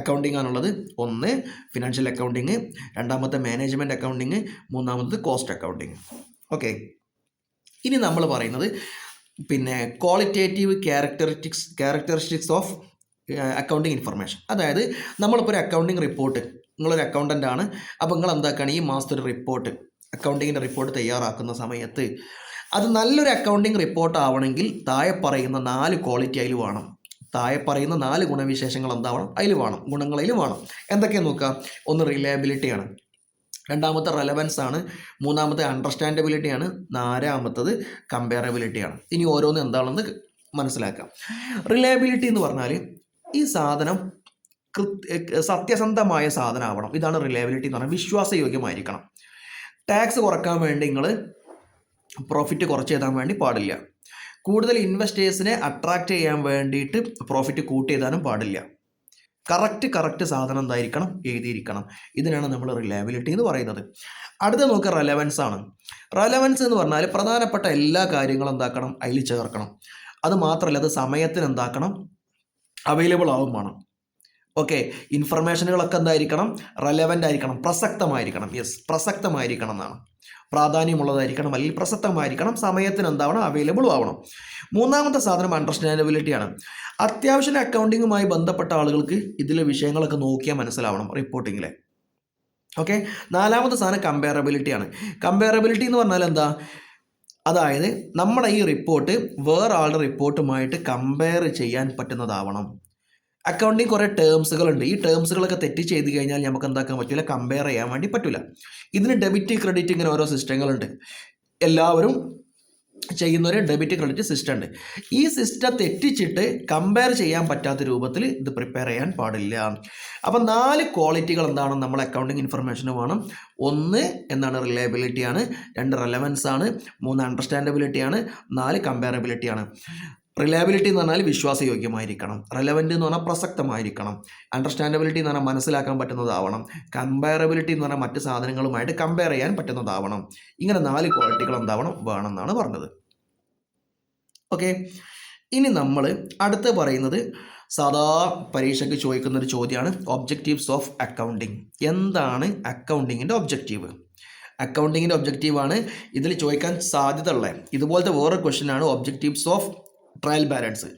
അക്കൗണ്ടിങ് ആണുള്ളത്. ഒന്ന് ഫിനാൻഷ്യൽ അക്കൗണ്ടിങ്, രണ്ടാമത്തെ മാനേജ്മെൻറ്റ് അക്കൗണ്ടിങ്, മൂന്നാമത്തത് കോസ്റ്റ് അക്കൗണ്ടിങ്. ഓക്കെ, ഇനി നമ്മൾ പറയുന്നത് പിന്നെ qualitative characteristics of accounting information. അതായത് നമ്മളിപ്പോൾ ഒരു അക്കൗണ്ടിങ് റിപ്പോർട്ട്, നിങ്ങളൊരു അക്കൗണ്ടൻ്റ് ആണ്, അപ്പോൾ നിങ്ങൾ എന്താക്കുകയാണ്, ഈ മാസത്തെ ഒരു റിപ്പോർട്ട്, അക്കൗണ്ടിങ്ങിൻ്റെ റിപ്പോർട്ട് തയ്യാറാക്കുന്ന സമയത്ത് അത് നല്ലൊരു അക്കൗണ്ടിങ് റിപ്പോർട്ട് ആവണമെങ്കിൽ താഴെ പറയുന്ന 4 ക്വാളിറ്റി അതിൽ വേണം. താഴെ പറയുന്ന 4 ഗുണവിശേഷങ്ങൾ എന്താവണം? അതിൽ വേണം, ഗുണങ്ങളിൽ വേണം. എന്തൊക്കെയാണ് നോക്കുക? ഒന്ന് റിലയബിലിറ്റിയാണ്, രണ്ടാമത്തെ റെലവൻസ് ആണ്, മൂന്നാമത്തെ അണ്ടർസ്റ്റാൻഡബിലിറ്റിയാണ്, നാലാമത്തത് കമ്പയറബിലിറ്റിയാണ്. ഇനി ഓരോന്നും എന്താണെന്ന് മനസ്സിലാക്കാം. റിലയബിലിറ്റി എന്ന് പറഞ്ഞാൽ ഈ സാധനം സത്യസന്ധമായ സാധനമാവണം. ഇതാണ് റിലയബിലിറ്റി എന്ന് പറഞ്ഞാൽ. വിശ്വാസയോഗ്യമായിരിക്കണം. ടാക്സ് കുറക്കാൻ വേണ്ടി നിങ്ങൾ പ്രോഫിറ്റ് കുറച്ച് എഴുതാൻ വേണ്ടി പാടില്ല. കൂടുതൽ ഇൻവെസ്റ്റേഴ്സിനെ അട്രാക്റ്റ് ചെയ്യാൻ വേണ്ടിയിട്ട് പ്രോഫിറ്റ് കൂട്ടി എഴുതാനും പാടില്ല. കറക്റ്റ് സാധനം എന്തായിരിക്കണം, എഴുതിയിരിക്കണം. ഇതിനാണ് നമ്മൾ റിലയബിലിറ്റി എന്ന് പറയുന്നത്. അടുത്ത നോക്കുക റെലവൻസ് ആണ്. റെലവൻസ് എന്ന് പറഞ്ഞാൽ പ്രധാനപ്പെട്ട എല്ലാ കാര്യങ്ങളും എന്താക്കണം, അതിൽ ചേർക്കണം. അത് മാത്രമല്ല അത് സമയത്തിന് എന്താക്കണം, അവൈലബിൾ ആവും വേണം. ഓക്കെ, ഇൻഫർമേഷനുകളൊക്കെ എന്തായിരിക്കണം, റെലവൻ്റ് ആയിരിക്കണം, പ്രസക്തമായിരിക്കണം. യെസ്, പ്രസക്തമായിരിക്കണം എന്നാണ്. പ്രാധാന്യമുള്ളതായിരിക്കണം, അല്ലെങ്കിൽ പ്രസക്തമായിരിക്കണം, സമയത്തിന് എന്താവണം, അവൈലബിളും ആവണം. മൂന്നാമത്തെ സാധനം അണ്ടർസ്റ്റാൻഡബിലിറ്റിയാണ്. അത്യാവശ്യം അക്കൗണ്ടിങ്ങുമായി ബന്ധപ്പെട്ട ആളുകൾക്ക് ഇതിലെ വിഷയങ്ങളൊക്കെ നോക്കിയാൽ മനസ്സിലാവണം റിപ്പോർട്ടിങ്ങിലെ. ഓക്കെ, നാലാമത്തെ സാധനം കമ്പയറബിലിറ്റിയാണ്. കമ്പയറബിലിറ്റി എന്ന് പറഞ്ഞാൽ എന്താ, അതായത് നമ്മുടെ ഈ റിപ്പോർട്ട് വേറെ ആളുടെ റിപ്പോർട്ടുമായിട്ട് കമ്പയർ ചെയ്യാൻ പറ്റുന്നതാവണം. അക്കൗണ്ടിങ് കുറേ ടേംസുകളുണ്ട്. ഈ ടേംസുകളൊക്കെ തെറ്റ് ചെയ്ത് കഴിഞ്ഞാൽ നമുക്ക് എന്താക്കാൻ പറ്റില്ല, കമ്പയർ ചെയ്യാൻ വേണ്ടി പറ്റില്ല. ഇതിന് ഡെബിറ്റ് ക്രെഡിറ്റ് ഇങ്ങനെ ഓരോ സിസ്റ്റങ്ങളുണ്ട്. എല്ലാവരും ചെയ്യുന്നൊരു ഡെബിറ്റ് ക്രെഡിറ്റ് സിസ്റ്റം ഉണ്ട്. ഈ സിസ്റ്റം തെറ്റിച്ചിട്ട് കമ്പയർ ചെയ്യാൻ പറ്റാത്ത രൂപത്തിൽ ഇത് പ്രിപ്പയർ ചെയ്യാൻ പാടില്ല. അപ്പം 4 ക്വാളിറ്റികൾ എന്താണ് നമ്മൾ അക്കൗണ്ടിങ് ഇൻഫർമേഷന് വേണം. 1 എന്താണ്, റിലയബിലിറ്റിയാണ്. 2 റെലവൻസ് ആണ്. 3 അണ്ടർസ്റ്റാൻഡബിലിറ്റിയാണ്. 4 കമ്പയറബിലിറ്റിയാണ്. റിലയബിലിറ്റി എന്ന് പറഞ്ഞാൽ വിശ്വാസയോഗ്യമായിരിക്കണം. റെലവൻറ്റ് എന്ന് പറഞ്ഞാൽ പ്രസക്തമായിരിക്കണം. അണ്ടർസ്റ്റാൻഡബിലിറ്റി എന്ന് പറഞ്ഞാൽ മനസ്സിലാക്കാൻ പറ്റുന്നതാവണം. കമ്പയറബിലിറ്റി എന്ന് പറഞ്ഞാൽ മറ്റ് സാധനങ്ങളുമായിട്ട് കമ്പയർ ചെയ്യാൻ പറ്റുന്നതാവണം. ഇങ്ങനെ 4 ക്വാളിറ്റികൾ എന്താവണം, വേണമെന്നാണ് പറഞ്ഞത്. ഓക്കെ, ഇനി നമ്മൾ അടുത്ത് പറയുന്നത് സാധാ പരീക്ഷയ്ക്ക് ചോദിക്കുന്ന ഒരു ചോദ്യമാണ് ഒബ്ജക്റ്റീവ്സ് ഓഫ് അക്കൗണ്ടിങ്. എന്താണ് അക്കൗണ്ടിങ്ങിൻ്റെ ഒബ്ജക്റ്റീവ്? അക്കൗണ്ടിങ്ങിൻ്റെ ഒബ്ജക്റ്റീവാണ് ഇതിൽ ചോദിക്കാൻ സാധ്യത ഉള്ളത്. ഇതുപോലത്തെ വേറൊരു ക്വസ്റ്റ്യൻ ആണ് objectives of trial balance.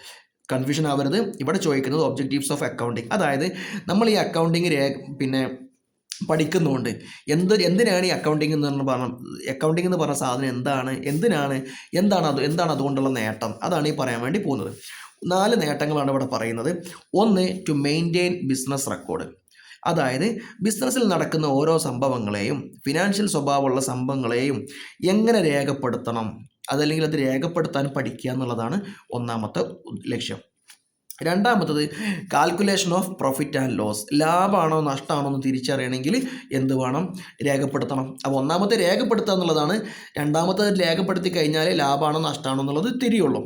Confusion ആവരുത്. ഇവിടെ ചോദിക്കുന്നത് ഒബ്ജക്റ്റീവ്സ് ഓഫ് അക്കൗണ്ടിങ്. അതായത് നമ്മൾ ഈ അക്കൗണ്ടിങ് പഠിക്കുന്നുണ്ട്. എന്തിനാണ് ഈ അക്കൗണ്ടിങ് എന്ന് പറഞ്ഞ സാധനം എന്താണ് അതുകൊണ്ടുള്ള നേട്ടം, അതാണ് ഈ പറയാൻ വേണ്ടി പോകുന്നത്. 4 നേട്ടങ്ങളാണ് ഇവിടെ പറയുന്നത്. 1, ടു മെയിൻറ്റെയിൻ ബിസിനസ് റെക്കോർഡ്. അതായത് ബിസിനസ്സിൽ നടക്കുന്ന ഓരോ സംഭവങ്ങളെയും, ഫിനാൻഷ്യൽ സ്വഭാവമുള്ള സംഭവങ്ങളെയും എങ്ങനെ രേഖപ്പെടുത്തണം, അതല്ലെങ്കിൽ അത് രേഖപ്പെടുത്താൻ പഠിക്കുക എന്നുള്ളതാണ് ഒന്നാമത്തെ ലക്ഷ്യം. രണ്ടാമത്തത് calculation of profit and loss. ലാഭമാണോ നഷ്ടമാണോ എന്ന് തിരിച്ചറിയണമെങ്കിൽ എന്ത് വേണം, രേഖപ്പെടുത്തണം. അപ്പോൾ ഒന്നാമത്തെ രേഖപ്പെടുത്തുക എന്നുള്ളതാണ്. രണ്ടാമത്തെ രേഖപ്പെടുത്തി കഴിഞ്ഞാൽ ലാഭമാണോ നഷ്ടമാണോ എന്നുള്ളത് തിരിയുള്ളൂ.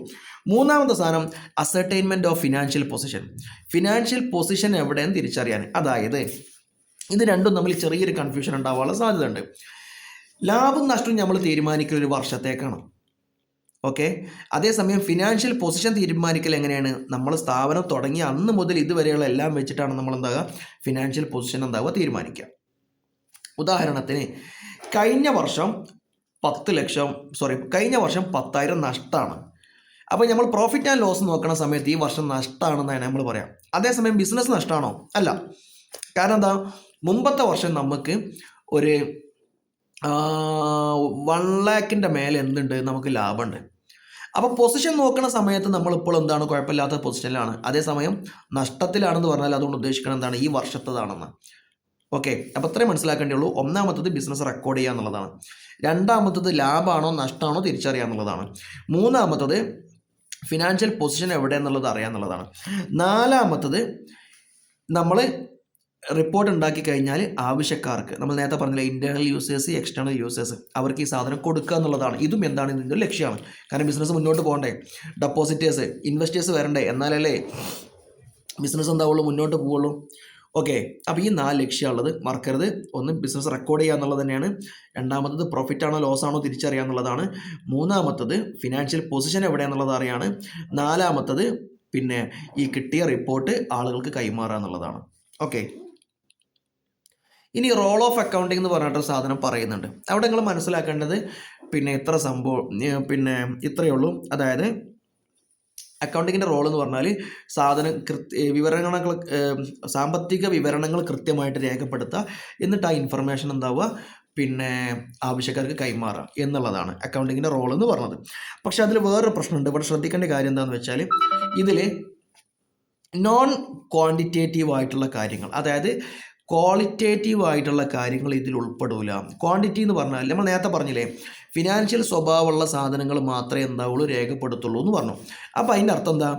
മൂന്നാമത്തെ സാധനം ascertainment of financial position. Financial position എവിടെയെന്ന് തിരിച്ചറിയാൻ. അതായത് ഇത് രണ്ടും തമ്മിൽ ചെറിയൊരു കൺഫ്യൂഷൻ ഉണ്ടാവാനുള്ള സാധ്യത ഉണ്ട്. ലാഭം നഷ്ടം നമ്മൾ തീരുമാനിക്കുന്ന ഒരു വർഷത്തേക്കാണ്. ഓക്കെ, അതേസമയം ഫിനാൻഷ്യൽ പൊസിഷൻ തീരുമാനിക്കൽ എങ്ങനെയാണ്, നമ്മൾ സ്ഥാപനം തുടങ്ങി അന്ന് മുതൽ ഇതുവരെയുള്ള എല്ലാം വെച്ചിട്ടാണ് നമ്മൾ എന്താകുക, ഫിനാൻഷ്യൽ പൊസിഷൻ എന്താകുക തീരുമാനിക്കുക. ഉദാഹരണത്തിന് കഴിഞ്ഞ വർഷം 10,000 നഷ്ടമാണ്. അപ്പോൾ നമ്മൾ പ്രോഫിറ്റ് ആൻഡ് ലോസ് നോക്കുന്ന സമയത്ത് ഈ വർഷം നഷ്ടമാണെന്നാണ് നമ്മൾ പറയാം. അതേസമയം ബിസിനസ് നഷ്ടമാണോ? അല്ല. കാരണം എന്താ, മുമ്പത്തെ വർഷം നമുക്ക് ഒരു 1 lakhൻ്റെ മേലെ എന്തുണ്ട്, നമുക്ക് ലാഭമുണ്ട്. അപ്പോൾ പൊസിഷൻ നോക്കുന്ന സമയത്ത് നമ്മളിപ്പോൾ എന്താണ്, കുഴപ്പമില്ലാത്ത പൊസിഷനിലാണ്. അതേസമയം നഷ്ടത്തിലാണെന്ന് പറഞ്ഞാൽ അതുകൊണ്ട് ഉദ്ദേശിക്കണം എന്താണ്, ഈ വർഷത്തേതാണെന്ന്. ഓക്കെ, അപ്പോൾ ഇത്രയും മനസ്സിലാക്കേണ്ടിയുള്ളൂ. ഒന്നാമത്തത് ബിസിനസ് റെക്കോർഡ് ചെയ്യുക എന്നുള്ളതാണ്. രണ്ടാമത്തത് ലാഭമാണോ നഷ്ടമാണോ തിരിച്ചറിയുക എന്നുള്ളതാണ്. മൂന്നാമത്തത് ഫിനാൻഷ്യൽ പൊസിഷൻ എവിടെ എന്നുള്ളത് അറിയാമെന്നുള്ളതാണ്. നാലാമത്തത് നമ്മൾ റിപ്പോർട്ട് ഉണ്ടാക്കി കഴിഞ്ഞാൽ ആവശ്യക്കാർക്ക്, നമ്മൾ നേരത്തെ പറഞ്ഞില്ല, ഇൻറ്റേർണൽ യൂസേഴ്സ്, എക്സ്റ്റേണൽ യൂസേഴ്സ്, അവർക്ക് ഈ സാധനം കൊടുക്കുക എന്നുള്ളതാണ്. ഇതും എന്താണ്, ഇതിൻ്റെ ലക്ഷ്യമാണ്. കാരണം ബിസിനസ് മുന്നോട്ട് പോകണ്ടേ, ഡെപ്പോസിറ്റേഴ്സ്, ഇൻവെസ്റ്റേഴ്സ് വരണ്ടേ, എന്നാലല്ലേ ബിസിനസ് എന്താവുള്ളൂ, മുന്നോട്ട് പോവുള്ളൂ. ഓക്കെ, അപ്പോൾ ഈ 4 ലക്ഷ്യമുള്ളത് മറക്കരുത്. ഒന്ന് ബിസിനസ് റെക്കോർഡ് ചെയ്യുക എന്നുള്ളത് തന്നെയാണ്. രണ്ടാമത്തത് പ്രോഫിറ്റ് ആണോ ലോസ് ആണോ തിരിച്ചറിയുക എന്നുള്ളതാണ്. മൂന്നാമത്തത് ഫിനാൻഷ്യൽ പൊസിഷൻ എവിടെയാണെന്നുള്ളത് അറിയാണ്. നാലാമത്തത് പിന്നെ ഈ കിട്ടിയ റിപ്പോർട്ട് ആളുകൾക്ക് കൈമാറുക എന്നുള്ളതാണ്. ഓക്കെ, ഇനി റോൾ ഓഫ് അക്കൗണ്ടിങ് എന്ന് പറഞ്ഞിട്ടൊരു സാധനം പറയുന്നുണ്ട്. അവിടെ നിങ്ങൾ മനസ്സിലാക്കേണ്ടത് പിന്നെ ഇത്ര സംഭവം, പിന്നെ ഇത്രയേ ഉള്ളൂ. അതായത് അക്കൗണ്ടിങ്ങിൻ്റെ റോൾ എന്ന് പറഞ്ഞാൽ സാമ്പത്തിക വിവരണങ്ങൾ കൃത്യമായിട്ട് രേഖപ്പെടുത്തുക, എന്നിട്ട് ആ ഇൻഫർമേഷൻ എന്താവുക, പിന്നെ ആവശ്യക്കാർക്ക് കൈമാറുക എന്നുള്ളതാണ് അക്കൗണ്ടിങ്ങിൻ്റെ റോൾ എന്ന് പറഞ്ഞത്. പക്ഷെ അതിൽ വേറൊരു പ്രശ്നമുണ്ട്. ഇവിടെ ശ്രദ്ധിക്കേണ്ട കാര്യം എന്താണെന്ന് വെച്ചാൽ ഇതിൽ നോൺ ക്വാണ്ടിറ്റേറ്റീവ് ആയിട്ടുള്ള കാര്യങ്ങൾ, അതായത് ക്വാളിറ്റേറ്റീവ് ആയിട്ടുള്ള കാര്യങ്ങൾ ഇതിൽ ഉൾപ്പെടില്ല. ക്വാണ്ടിറ്റി എന്ന് പറഞ്ഞാൽ നമ്മൾ നേരത്തെ പറഞ്ഞില്ലേ, ഫിനാൻഷ്യൽ സ്വഭാവമുള്ള സാധനങ്ങൾ മാത്രമേ എന്താവുള്ളൂ, രേഖപ്പെടുത്തുള്ളൂ എന്ന് പറഞ്ഞു. അപ്പോൾ അതിൻ്റെ അർത്ഥം എന്താ,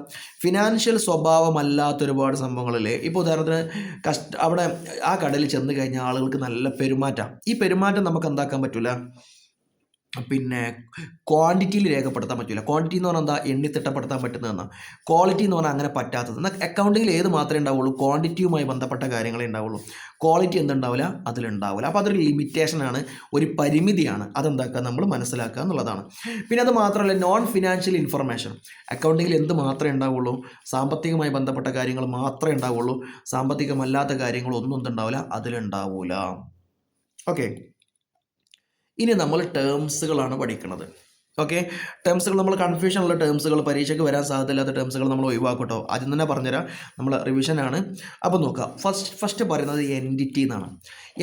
ഫിനാൻഷ്യൽ സ്വഭാവമല്ലാത്ത ഒരുപാട് സംഭവങ്ങളില്ലേ. ഇപ്പോൾ ഉദാഹരണത്തിന് അവിടെ ആ കടയിൽ ചെന്ന് കഴിഞ്ഞാൽ ആളുകൾക്ക് നല്ല പെരുമാറ്റം, ഈ പെരുമാറ്റം നമുക്ക് എന്താക്കാൻ പറ്റില്ല, പിന്നെ ക്വാണ്ടിറ്റിയിൽ രേഖപ്പെടുത്താൻ പറ്റില്ല. ക്വാണ്ടിറ്റി എന്ന് പറഞ്ഞാൽ എന്താ, എണ്ണി തിട്ടപ്പെടുത്താൻ പറ്റുന്നതെന്നാണ്. ക്വാളിറ്റി എന്ന് പറഞ്ഞാൽ അങ്ങനെ പറ്റാത്തത്. എന്നാൽ അക്കൗണ്ടിങ്ങിൽ ഏത് മാത്രമേ ഉണ്ടാവുള്ളൂ, ക്വാണ്ടിറ്റിയുമായി ബന്ധപ്പെട്ട കാര്യങ്ങളേ ഉണ്ടാവുള്ളൂ. ക്വാളിറ്റി എന്തുണ്ടാവില്ല, അതിലുണ്ടാവില്ല. അപ്പോൾ അതൊരു ലിമിറ്റേഷനാണ്, ഒരു പരിമിതിയാണ്. അതെന്താക്കുക, നമ്മൾ മനസ്സിലാക്കുക എന്നുള്ളതാണ്. പിന്നെ അത് മാത്രമല്ല, നോൺ ഫിനാൻഷ്യൽ ഇൻഫർമേഷൻ. അക്കൗണ്ടിങ്ങിൽ എന്ത് മാത്രമേ ഉണ്ടാവുള്ളൂ, സാമ്പത്തികമായി ബന്ധപ്പെട്ട കാര്യങ്ങൾ മാത്രമേ ഉണ്ടാവുള്ളൂ. സാമ്പത്തികമല്ലാത്ത കാര്യങ്ങളൊന്നും എന്തുണ്ടാവില്ല, അതിലുണ്ടാവില്ല. ഓക്കെ, ഇനി നമ്മൾ ടേംസുകളാണ് പഠിക്കുന്നത്. ഓക്കെ, ടേംസുകൾ നമ്മൾ കൺഫ്യൂഷനുള്ള ടേംസുകൾ, പരീക്ഷയ്ക്ക് വരാൻ സാധ്യതയില്ലാത്ത ടേംസുകൾ നമ്മൾ ഒഴിവാക്കട്ടോ. ആദ്യം തന്നെ പറഞ്ഞുതരാം, നമ്മൾ റിവിഷനാണ്. അപ്പോൾ നോക്കുക, ഫസ്റ്റ് പറയുന്നത് എൻറ്റിറ്റി എന്നാണ്.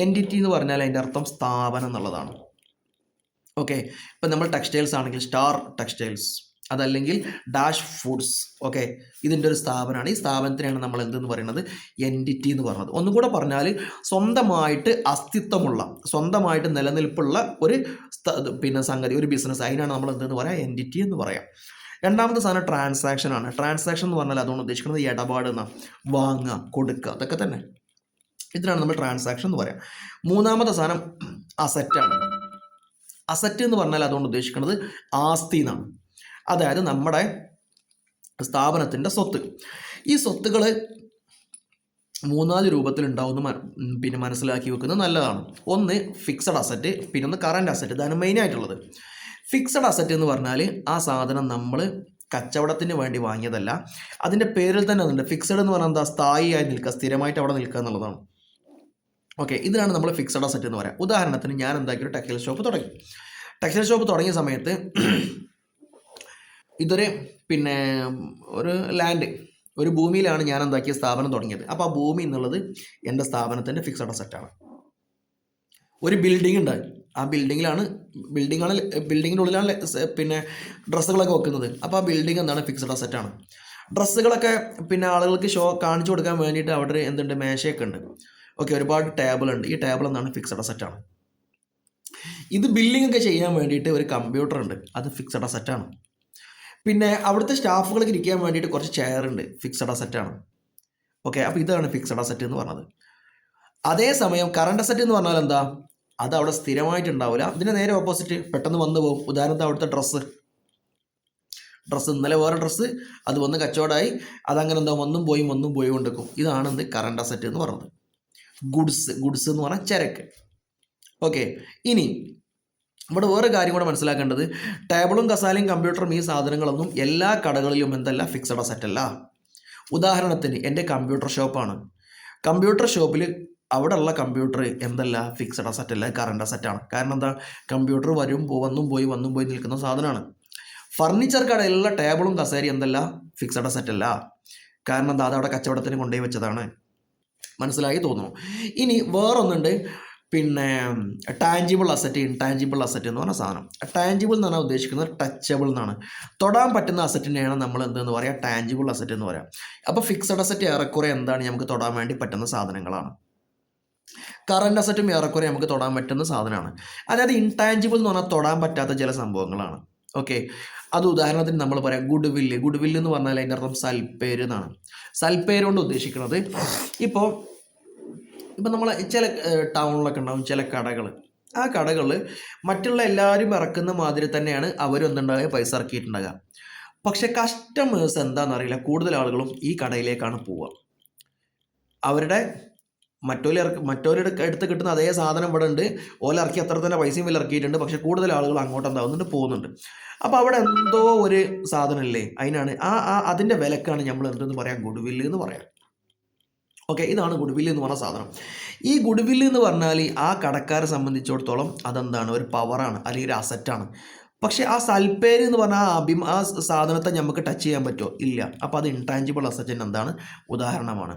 എൻറ്റിറ്റി എന്ന് പറഞ്ഞാൽ അതിൻ്റെ അർത്ഥം സ്ഥാപനം എന്നുള്ളതാണ്. ഓക്കെ, ഇപ്പം നമ്മൾ ടെക്സ്റ്റൈൽസ് ആണെങ്കിൽ സ്റ്റാർ ടെക്സ്റ്റൈൽസ്, അതല്ലെങ്കിൽ ഡാഷ് ഫുഡ്സ്. ഓക്കെ, ഇതിൻ്റെ ഒരു സ്ഥാപനമാണ്. ഈ സ്ഥാപനത്തിനാണ് നമ്മൾ എന്തെന്ന് പറയുന്നത്, എൻറ്റിറ്റി എന്ന് പറയുന്നത്. ഒന്നും കൂടെ പറഞ്ഞാൽ സ്വന്തമായിട്ട് അസ്തിത്വമുള്ള, സ്വന്തമായിട്ട് നിലനിൽപ്പുള്ള ഒരു സംഗതി, ഒരു ബിസിനസ്, അതിനാണ് നമ്മൾ എന്തെന്ന് പറയാം, എൻറ്റിറ്റി എന്ന് പറയാം. രണ്ടാമത്തെ സാധനം ട്രാൻസാക്ഷൻ ആണ്. ട്രാൻസാക്ഷൻ എന്ന് പറഞ്ഞാൽ അതുകൊണ്ട് ഉദ്ദേശിക്കുന്നത് ഇടപാട് എന്നാണ്, വാങ്ങുക, കൊടുക്കുക, അതൊക്കെ തന്നെ. ഇതിനാണ് നമ്മൾ ട്രാൻസാക്ഷൻ എന്ന് പറയാം. മൂന്നാമത്തെ സാധനം അസറ്റാണ്. അസറ്റ് എന്ന് പറഞ്ഞാൽ അതുകൊണ്ട് ഉദ്ദേശിക്കുന്നത് ആസ്തി എന്നാണ്. അതായത് നമ്മുടെ സ്ഥാപനത്തിൻ്റെ സ്വത്ത്. ഈ സ്വത്തുകൾ 3-4 രൂപത്തിലുണ്ടാവുമെന്ന് മനസ്സിലാക്കി വെക്കുന്നത് നല്ലതാണ്. ഒന്ന് ഫിക്സഡ് അസറ്റ്, പിന്നെ ഒന്ന് കറൻറ്റ് അസറ്റ്. ഇതാണ് മെയിനായിട്ടുള്ളത്. ഫിക്സഡ് അസറ്റ് എന്ന് പറഞ്ഞാൽ ആ സാധനം നമ്മൾ കച്ചവടത്തിന് വേണ്ടി വാങ്ങിയതല്ല, അതിൻ്റെ പേരിൽ തന്നെ അതുണ്ട്. ഫിക്സഡ് എന്ന് പറഞ്ഞാൽ എന്താ, സ്ഥായിയായി നിൽക്കുക, സ്ഥിരമായിട്ട് അവിടെ നിൽക്കുക എന്നുള്ളതാണ്. ഓക്കെ, ഇതിനാണ് നമ്മൾ ഫിക്സഡ് അസറ്റ് എന്ന് പറയാം. ഉദാഹരണത്തിന് ഞാൻ എന്താക്കിയൊരു ടെക്സ്റ്റൈൽ ഷോപ്പ് തുടങ്ങി. ടെക്സ്റ്റൈൽ ഷോപ്പ് തുടങ്ങിയ സമയത്ത് ഇതൊരു ഒരു ലാൻഡ്, ഒരു ഭൂമിയിലാണ് ഞാൻ എന്താക്കിയ സ്ഥാപനം തുടങ്ങിയത്. അപ്പോൾ ആ ഭൂമി എന്നുള്ളത് എൻ്റെ സ്ഥാപനത്തിൻ്റെ ഫിക്സഡ് അസറ്റാണ്. ഒരു ബിൽഡിംഗ് ഉണ്ട്, ആ ബിൽഡിങ്ങിൻ്റെ ഉള്ളിലാണ് ഡ്രസ്സുകളൊക്കെ വെക്കുന്നത്. അപ്പോൾ ആ ബിൽഡിംഗ് എന്താണ്, ഫിക്സഡ് അസറ്റാണ്. ഡ്രസ്സുകളൊക്കെ ആളുകൾക്ക് കാണിച്ചു കൊടുക്കാൻ വേണ്ടിയിട്ട് അവിടെ എന്തുണ്ട്, മേശയൊക്കെ ഉണ്ട്. ഓക്കെ, ഒരുപാട് ടേബിൾ ഉണ്ട്. ഈ ടേബിൾ എന്താണ്, ഫിക്സഡ് അസറ്റാണ്. ഇത് ബില്ലിംഗ് ഒക്കെ ചെയ്യാൻ വേണ്ടിയിട്ട് ഒരു കമ്പ്യൂട്ടർ ഉണ്ട്, അത് ഫിക്സഡ് അസറ്റാണ്. പിന്നെ അവിടുത്തെ സ്റ്റാഫുകൾക്ക് ഇരിക്കാൻ വേണ്ടിയിട്ട് കുറച്ച് ചെയർ ഉണ്ട്, ഫിക്സഡ് അസറ്റാണ്. ഓക്കെ, അപ്പോൾ ഇതാണ് ഫിക്സഡ് അസറ്റ് എന്ന് പറഞ്ഞത്. അതേസമയം കറണ്ട് അസറ്റ് എന്ന് പറഞ്ഞാൽ എന്താ, അത് അവിടെ സ്ഥിരമായിട്ടുണ്ടാവില്ല. ഇതിന് നേരെ ഓപ്പോസിറ്റ്, പെട്ടെന്ന് വന്നു പോകും. ഉദാഹരണത്തിന് അവിടുത്തെ ഡ്രസ്സ്, ഇന്നലെ വേറെ ഡ്രസ്സ്, അത് വന്ന് കച്ചവടമായി, അതങ്ങനെ എന്താ വന്നും പോയി കൊണ്ടിരിക്കും. ഇതാണ് എന്ത്, കറണ്ട് അസറ്റ് എന്ന് പറയുന്നത്. ഗുഡ്സ് എന്ന് പറഞ്ഞാൽ ചരക്ക്. ഓക്കെ, ഇനി ഇവിടെ വേറെ കാര്യം കൂടെ മനസ്സിലാക്കേണ്ടത്, ടേബിളും കസാലയും കമ്പ്യൂട്ടറും ഈ സാധനങ്ങളൊന്നും എല്ലാ കടകളിലും എന്തല്ല, ഫിക്സഡ് അസറ്റ് അല്ല. ഉദാഹരണത്തിന് എൻ്റെ കമ്പ്യൂട്ടർ ഷോപ്പാണ്. കമ്പ്യൂട്ടർ ഷോപ്പിൽ അവിടെ ഉള്ള കമ്പ്യൂട്ടർ എന്തല്ല, ഫിക്സഡ് അസറ്റ് അല്ല, കറണ്ട് അസറ്റാണ്. കാരണം എന്താ, കമ്പ്യൂട്ടർ വന്നും പോയി നിൽക്കുന്ന സാധനമാണ്. ഫർണിച്ചർ കടയിലുള്ള ടേബിളും കസേരയും എന്തല്ല, ഫിക്സഡ് അസറ്റ് അല്ല. കാരണം എന്താ, അതവിടെ കച്ചവടത്തിന് കൊണ്ടുപോയി വെച്ചതാണ്. മനസ്സിലായി തോന്നുന്നു. ഇനി വേറൊന്നുണ്ട്, ടാഞ്ചിബിൾ അസറ്റ്, ഇൻടാഞ്ചിബിൾ അസറ്റ് എന്ന് പറഞ്ഞ സാധനം. ടാഞ്ചിബിൾ എന്ന് പറഞ്ഞാൽ ഉദ്ദേശിക്കുന്നത് ടച്ചബിൾ എന്നാണ്. തൊടാൻ പറ്റുന്ന അസറ്റിനെയാണ് നമ്മൾ എന്തെന്ന് പറയുക, ടാഞ്ചിബിൾ അസറ്റ് എന്ന് പറയാം. അപ്പോൾ ഫിക്സഡ് അസറ്റ് ഏറെക്കുറെ എന്താണ്, നമുക്ക് തൊടാൻ വേണ്ടി പറ്റുന്ന സാധനങ്ങളാണ്. കറണ്ട് അസറ്റും ഏറെക്കുറെ നമുക്ക് തൊടാൻ പറ്റുന്ന സാധനമാണ്. അതായത് ഇൻടാഞ്ചിബിൾ എന്ന് പറഞ്ഞാൽ തൊടാൻ പറ്റാത്ത ചില സംഭവങ്ങളാണ്. ഓക്കെ, അത് ഉദാഹരണത്തിന് നമ്മൾ പറയാം ഗുഡ് വില്ല് എന്ന് പറഞ്ഞാൽ അതിൻ്റെ അർത്ഥം സൽപ്പേര് എന്നാണ്. സൽപ്പേര് കൊണ്ട് ഉദ്ദേശിക്കുന്നത്, ഇപ്പോൾ നമ്മൾ ചില ടൗണിലൊക്കെ ഉണ്ടാകും ചില കടകൾ. ആ കടകളിൽ മറ്റുള്ള എല്ലാവരും ഇറക്കുന്ന മാതിരി തന്നെയാണ് അവരും എന്തുണ്ടാകുക, പൈസ ഇറക്കിയിട്ടുണ്ടാകുക. പക്ഷെ കസ്റ്റമേഴ്സ് എന്താണെന്നറിയില്ല, കൂടുതൽ ആളുകളും ഈ കടയിലേക്കാണ് പോവുക. അവരുടെ മറ്റൊരു അടുത്ത് കിട്ടുന്ന അതേ സാധനം ഇവിടെ ഉണ്ട്, ഇറക്കി അത്ര തന്നെ പൈസയും വില ഇറക്കിയിട്ടുണ്ട്. പക്ഷെ കൂടുതൽ ആളുകൾ അങ്ങോട്ട് എന്താവുന്നുണ്ട്, പോകുന്നുണ്ട്. അപ്പോൾ അവിടെ എന്തോ ഒരു സാധനമില്ലേ, അതിനാണ് അതിൻ്റെ വിലക്കാണ് നമ്മൾ എന്തെന്ന് പറയാം, ഗുഡ് വില്ല് എന്ന് പറയാം. ഓക്കെ, ഇതാണ് ഗുഡ് വില്ല് എന്ന് പറഞ്ഞ സാധനം. ഈ ഗുഡ് വില്ല് എന്ന് പറഞ്ഞാൽ ആ കടക്കാരെ സംബന്ധിച്ചിടത്തോളം അതെന്താണ്, ഒരു പവറാണ്, അല്ലെങ്കിൽ ഒരു അസറ്റാണ്. പക്ഷേ ആ സൽപ്പേര് എന്ന് പറഞ്ഞാൽ ആ സാധനത്തെ നമുക്ക് ടച്ച് ചെയ്യാൻ പറ്റുമോ, ഇല്ല. അപ്പോൾ അത് ഇൻടാഞ്ചിബിൾ അസറ്റിന് എന്താണ്, ഉദാഹരണമാണ്.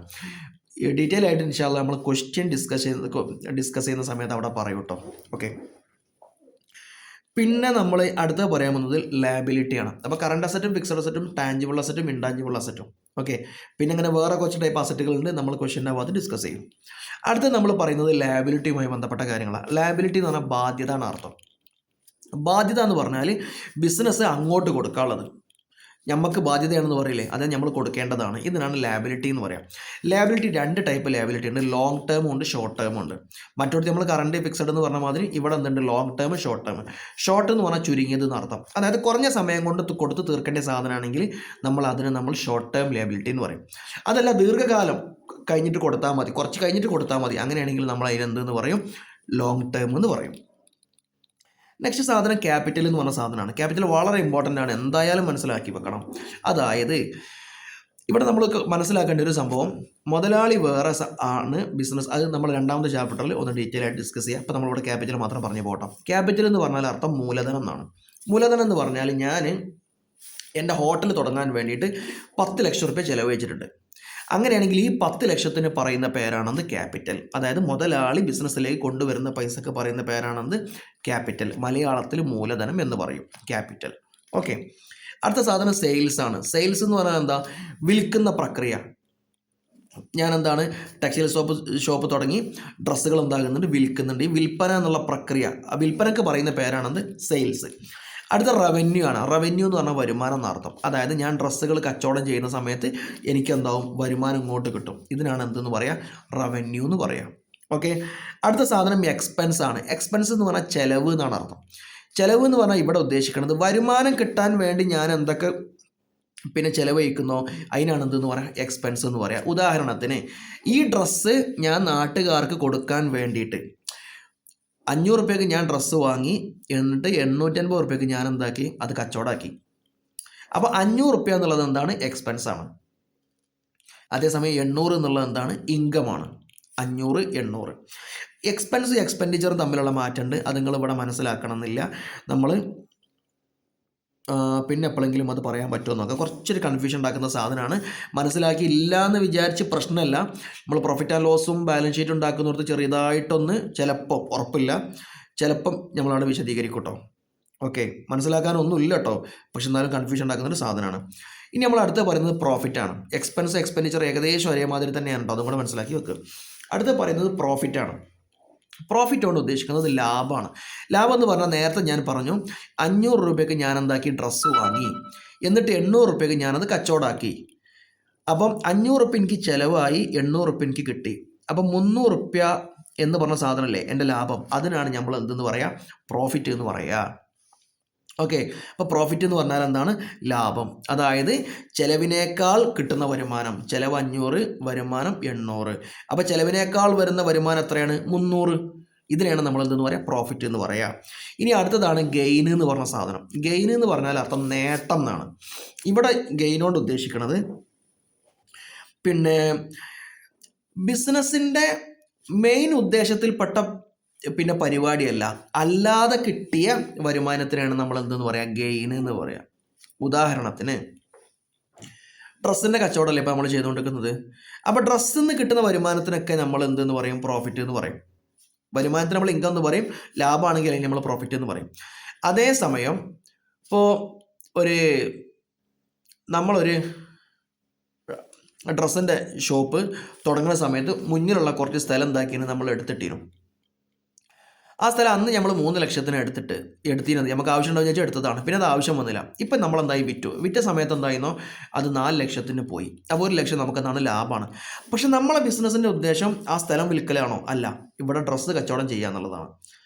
ഡീറ്റെയിൽ ആയിട്ട് ഇൻഷാ അല്ലാഹ് നമ്മൾ ക്വസ്റ്റ്യൻ ഡിസ്കസ് ചെയ്യുന്ന സമയത്ത് അവിടെ പറയും കേട്ടോ. ഓക്കെ, പിന്നെ നമ്മൾ അടുത്ത പറയാൻ പോകുന്നത് ലയബിലിറ്റിയാണ്. അപ്പോൾ കറണ്ട് അസറ്റും ഫിക്സഡ് അസറ്റും ടാഞ്ചിബിൾ അസറ്റും ഇൻടാഞ്ചിബിൾ അസറ്റും. ഓക്കെ, പിന്നെ അങ്ങനെ വേറെ കുറച്ച് ടൈപ്പ് അസറ്റുകളുണ്ട്, നമ്മൾ ക്വസ്റ്റ്യൻ്റെ ഭാഗത്ത് ഡിസ്കസ് ചെയ്യും. അടുത്ത നമ്മൾ പറയുന്നത് ലയബിലിറ്റിയുമായി ബന്ധപ്പെട്ട കാര്യങ്ങളാണ്. ലയബിലിറ്റി എന്ന് പറഞ്ഞാൽ ബാധ്യത ആണ് അർത്ഥം. ബാധ്യത എന്ന് പറഞ്ഞാൽ ബിസിനസ് അങ്ങോട്ട് കൊടുക്കാനുള്ളത്. നമുക്ക് ബാധ്യതയാണെന്ന് പറയില്ലേ, അത് നമ്മൾ കൊടുക്കേണ്ടതാണ്. ഇതിനാണ് ലാബിലിറ്റി എന്ന് പറയാം. ലാബിലിറ്റി 2 ടൈപ്പ് ലാബിലിറ്റി ഉണ്ട്. ലോങ് ടേമും ഉണ്ട്, ഷോർട്ട് ടേമും ഉണ്ട്. മറ്റൊരു നമ്മൾ കറണ്ട് ഫിക്സഡ് എന്ന് പറഞ്ഞ മാതിരി ഇവിടെ എന്തുണ്ട്, long term, short term. Short എന്ന് പറഞ്ഞാൽ ചുരുങ്ങിയത് എന്നർത്ഥം. അതായത് കുറഞ്ഞ സമയം കൊണ്ട് കൊടുത്ത് തീർക്കേണ്ട സാധനമാണെങ്കിൽ നമ്മൾ ഷോർട്ട് ടേം ലാബിലിറ്റി എന്ന് പറയും. അതല്ല ദീർഘകാലം കഴിഞ്ഞിട്ട് കൊടുത്താൽ മതി, കുറച്ച് കഴിഞ്ഞിട്ട് കൊടുത്താൽ മതി, അങ്ങനെയാണെങ്കിൽ നമ്മൾ അതിനെന്തെന്ന് പറയും, ലോങ് ടേം എന്ന് പറയും. നെക്സ്റ്റ് സാധനം ക്യാപിറ്റൽ എന്ന് പറഞ്ഞ സാധനമാണ്. ക്യാപിറ്റൽ വളരെ ഇമ്പോർട്ടൻ്റ് ആണ്, എന്തായാലും മനസ്സിലാക്കി വെക്കണം. അതായത് ഇവിടെ നമ്മൾ മനസ്സിലാക്കേണ്ട ഒരു സംഭവം, മുതലാളി വേറെ ആണ്, ബിസിനസ്, അത് നമ്മൾ രണ്ടാമത്തെ ചാപ്റ്ററിൽ ഒന്ന് ഡീറ്റെയിൽ ആയിട്ട് ഡിസ്കസ് ചെയ്യാം. അപ്പോൾ നമ്മളിവിടെ ക്യാപിറ്റൽ മാത്രം പറഞ്ഞു പോകട്ടെ. ക്യാപിറ്റൽ എന്ന് പറഞ്ഞാൽ അർത്ഥം മൂലധനം എന്നാണ്. മൂലധനം എന്ന് പറഞ്ഞാൽ ഞാൻ എൻ്റെ ഹോട്ടൽ തുടങ്ങാൻ വേണ്ടിയിട്ട് 10 ലക്ഷം റുപ്യ ചിലവ് വെച്ചിട്ടുണ്ട്. അങ്ങനെയാണെങ്കിൽ ഈ 10 ലക്ഷത്തിന് പറയുന്ന പേരാണെന്ന് ക്യാപിറ്റൽ. അതായത് മുതലാളി ബിസിനസ്സിലേക്ക് കൊണ്ടുവരുന്ന പൈസക്ക് പറയുന്ന പേരാണെന്ന് ക്യാപിറ്റൽ. മലയാളത്തിൽ മൂലധനം എന്ന് പറയും, ക്യാപിറ്റൽ. ഓക്കെ. അടുത്ത സാധനം സെയിൽസ് ആണ്. സെയിൽസ് എന്ന് പറഞ്ഞാൽ എന്താ, വിൽക്കുന്ന പ്രക്രിയ. ഞാൻ എന്താണ്, ടെക്സ്റ്റൈൽ ഷോപ്പ് തുടങ്ങി ഡ്രസ്സുകൾ എന്താകുന്നുണ്ട്, വിൽക്കുന്നുണ്ട്. ഈ വിൽപ്പന എന്നുള്ള പ്രക്രിയ, ആ വിൽപ്പനക്ക് പറയുന്ന പേരാണെന്ന് സെയിൽസ്. അടുത്ത റവന്യൂ ആണ്. റവന്യൂ എന്ന് പറഞ്ഞാൽ വരുമാനം എന്നർത്ഥം. അതായത് ഞാൻ ഡ്രസ്സുകൾ കച്ചവടം ചെയ്യുന്ന സമയത്ത് എനിക്ക് എന്താവും, വരുമാനം ഇങ്ങോട്ട് കിട്ടും. ഇതിനാണ് എന്തെന്ന് പറയാം, റവന്യൂ എന്ന് പറയാം. ഓക്കെ. അടുത്ത സാധനം എക്സ്പെൻസ് ആണ്. എക്സ്പെൻസ് എന്ന് പറഞ്ഞാൽ ചെലവ് എന്നാണ് അർത്ഥം. ചെലവ് എന്ന് പറഞ്ഞാൽ ഇവിടെ ഉദ്ദേശിക്കുന്നത് വരുമാനം കിട്ടാൻ വേണ്ടി ഞാൻ എന്തൊക്കെ ചെലവ് വയ്ക്കുന്നോ അതിനാണ് എന്തെന്ന് പറയാം, എക്സ്പെൻസ് എന്ന് പറയാം. ഉദാഹരണത്തിന് ഈ ഡ്രസ്സ് ഞാൻ നാട്ടുകാർക്ക് കൊടുക്കാൻ വേണ്ടിയിട്ട് 500 റുപ്യക്ക് ഞാൻ ഡ്രസ്സ് വാങ്ങി, എന്നിട്ട് 850 റുപ്യക്ക് ഞാൻ എന്താക്കി, അത് കച്ചവടമാക്കി. അപ്പോൾ 500 റുപ്യ എന്നുള്ളത് എന്താണ്, എക്സ്പെൻസ് ആണ്. അതേസമയം 800 എന്നുള്ളത് എന്താണ്, ഇൻകമാണ്. 500, 800. എക്സ്പെൻസ് എക്സ്പെൻഡിച്ചറും തമ്മിലുള്ള മാറ്റമുണ്ട്. അത് നിങ്ങൾ ഇവിടെ മനസ്സിലാക്കണം എന്നില്ല. നമ്മൾ പിന്നെ എപ്പോഴെങ്കിലും അത് പറയാൻ പറ്റുമോ എന്നൊക്കെ കുറച്ചൊരു കൺഫ്യൂഷൻ ഉണ്ടാക്കുന്ന സാധനമാണ്. മനസ്സിലാക്കിയില്ല എന്ന് വിചാരിച്ച് പ്രശ്നമല്ല. നമ്മൾ പ്രോഫിറ്റ് ആൻഡ് ലോസും ബാലൻസ് ഷീറ്റ് ഉണ്ടാക്കുന്നിടത്ത് ചെറിയതായിട്ടൊന്ന് ചിലപ്പോൾ, ഉറപ്പില്ല, ചിലപ്പം നമ്മളവിടെ വിശദീകരിക്കും കേട്ടോ. ഓക്കെ. മനസ്സിലാക്കാനൊന്നുമില്ല കേട്ടോ, പക്ഷെ എന്നാലും കൺഫ്യൂഷൻ ഉണ്ടാക്കുന്നൊരു സാധനമാണ്. ഇനി നമ്മൾ അടുത്ത് പറയുന്നത് പ്രോഫിറ്റാണ്. എക്സ്പെൻസ് എക്സ്പെൻഡിച്ചർ ഏകദേശം ഒരേമാതിരി തന്നെയാണ് കേട്ടോ, അതും കൂടെ മനസ്സിലാക്കി വെക്കുക. അടുത്ത് പറയുന്നത് പ്രോഫിറ്റാണ്. പ്രോഫിറ്റ് കൊണ്ട് ഉദ്ദേശിക്കുന്നത് ലാഭമാണ്. ലാഭം എന്ന് പറഞ്ഞാൽ നേരത്തെ ഞാൻ പറഞ്ഞു, 500 രൂപയ്ക്ക് ഞാൻ എന്താക്കി, ഡ്രസ്സ് വാങ്ങി, എന്നിട്ട് 800 റുപ്യക്ക് ഞാനത് കച്ചവടമാക്കി. അപ്പം 500 റുപ്യ എനിക്ക് ചിലവായി, 800 റുപ്യ എനിക്ക് കിട്ടി. അപ്പം 300 റുപ്യ എന്ന് പറഞ്ഞ സാധനമല്ലേ എൻ്റെ ലാഭം, അതിനാണ് നമ്മൾ എന്തെന്ന് പറയുക, പ്രോഫിറ്റ് എന്ന് പറയുക. ഓക്കെ. അപ്പോൾ പ്രോഫിറ്റ് എന്ന് പറഞ്ഞാൽ എന്താണ്, ലാഭം. അതായത് ചിലവിനേക്കാൾ കിട്ടുന്ന വരുമാനം. ചിലവ് 500, വരുമാനം 800. അപ്പോൾ ചിലവിനേക്കാൾ വരുന്ന വരുമാനം എത്രയാണ്, 300. ഇതിനെയാണ് നമ്മൾ എന്തെന്ന് പറയുക, പ്രോഫിറ്റ് എന്ന് പറയുക. ഇനി അടുത്തതാണ് ഗെയിൻ എന്ന് പറഞ്ഞ സാധനം. ഗെയിൻ എന്ന് പറഞ്ഞാൽ അർത്ഥം നേട്ടം എന്നാണ്. ഇവിടെ ഗെയിനോട് ഉദ്ദേശിക്കുന്നത് ബിസിനസ്സിൻ്റെ മെയിൻ ഉദ്ദേശത്തിൽപ്പെട്ട പരിപാടിയല്ല, അല്ലാതെ കിട്ടിയ വരുമാനത്തിനാണ് നമ്മൾ എന്തെന്ന് പറയാം, ഗെയിൻ എന്ന് പറയാം. ഉദാഹരണത്തിന് ഡ്രസ്സിൻ്റെ കച്ചവടമല്ലേ ഇപ്പോൾ നമ്മൾ ചെയ്തുകൊണ്ടിരിക്കുന്നത്. അപ്പോൾ ഡ്രസ്സിൽ നിന്ന് കിട്ടുന്ന വരുമാനത്തിനൊക്കെ നമ്മൾ എന്തെന്ന് പറയും, പ്രോഫിറ്റ് എന്ന് പറയും. വരുമാനത്തിന് നമ്മൾ ഇൻകം എന്ന് പറയും, ലാഭമാണെങ്കിൽ അതിന് നമ്മൾ പ്രോഫിറ്റ് എന്ന് പറയും. അതേസമയം ഇപ്പോൾ നമ്മളൊരു ഡ്രസ്സിൻ്റെ ഷോപ്പ് തുടങ്ങുന്ന സമയത്ത് മുന്നിലുള്ള കുറച്ച് സ്ഥലം എന്താക്കിയാണ് നമ്മൾ എടുത്തിട്ടിരുന്നു. ആ സ്ഥലം അന്ന് നമ്മൾ 3 ലക്ഷത്തിന് എടുത്തിരുന്നത്, നമുക്ക് ആവശ്യമുണ്ടോ എന്ന് വെച്ചാൽ എടുത്തതാണ്. പിന്നെ അത് ആവശ്യം വന്നില്ല. ഇപ്പം നമ്മളെന്തായി, വിറ്റ സമയത്ത് എന്തായിരുന്നോ അത് 4 ലക്ഷത്തിന് പോയി. അപ്പോൾ 1 ലക്ഷം നമുക്ക് എന്താണ്, ലാഭമാണ്. പക്ഷെ നമ്മളെ ബിസിനസ്സിൻ്റെ ഉദ്ദേശം ആ സ്ഥലം വിൽക്കലാണോ, അല്ല, ഇവിടെ ഡ്രസ്സ് കച്ചവടം ചെയ്യുക എന്നുള്ളതാണ്.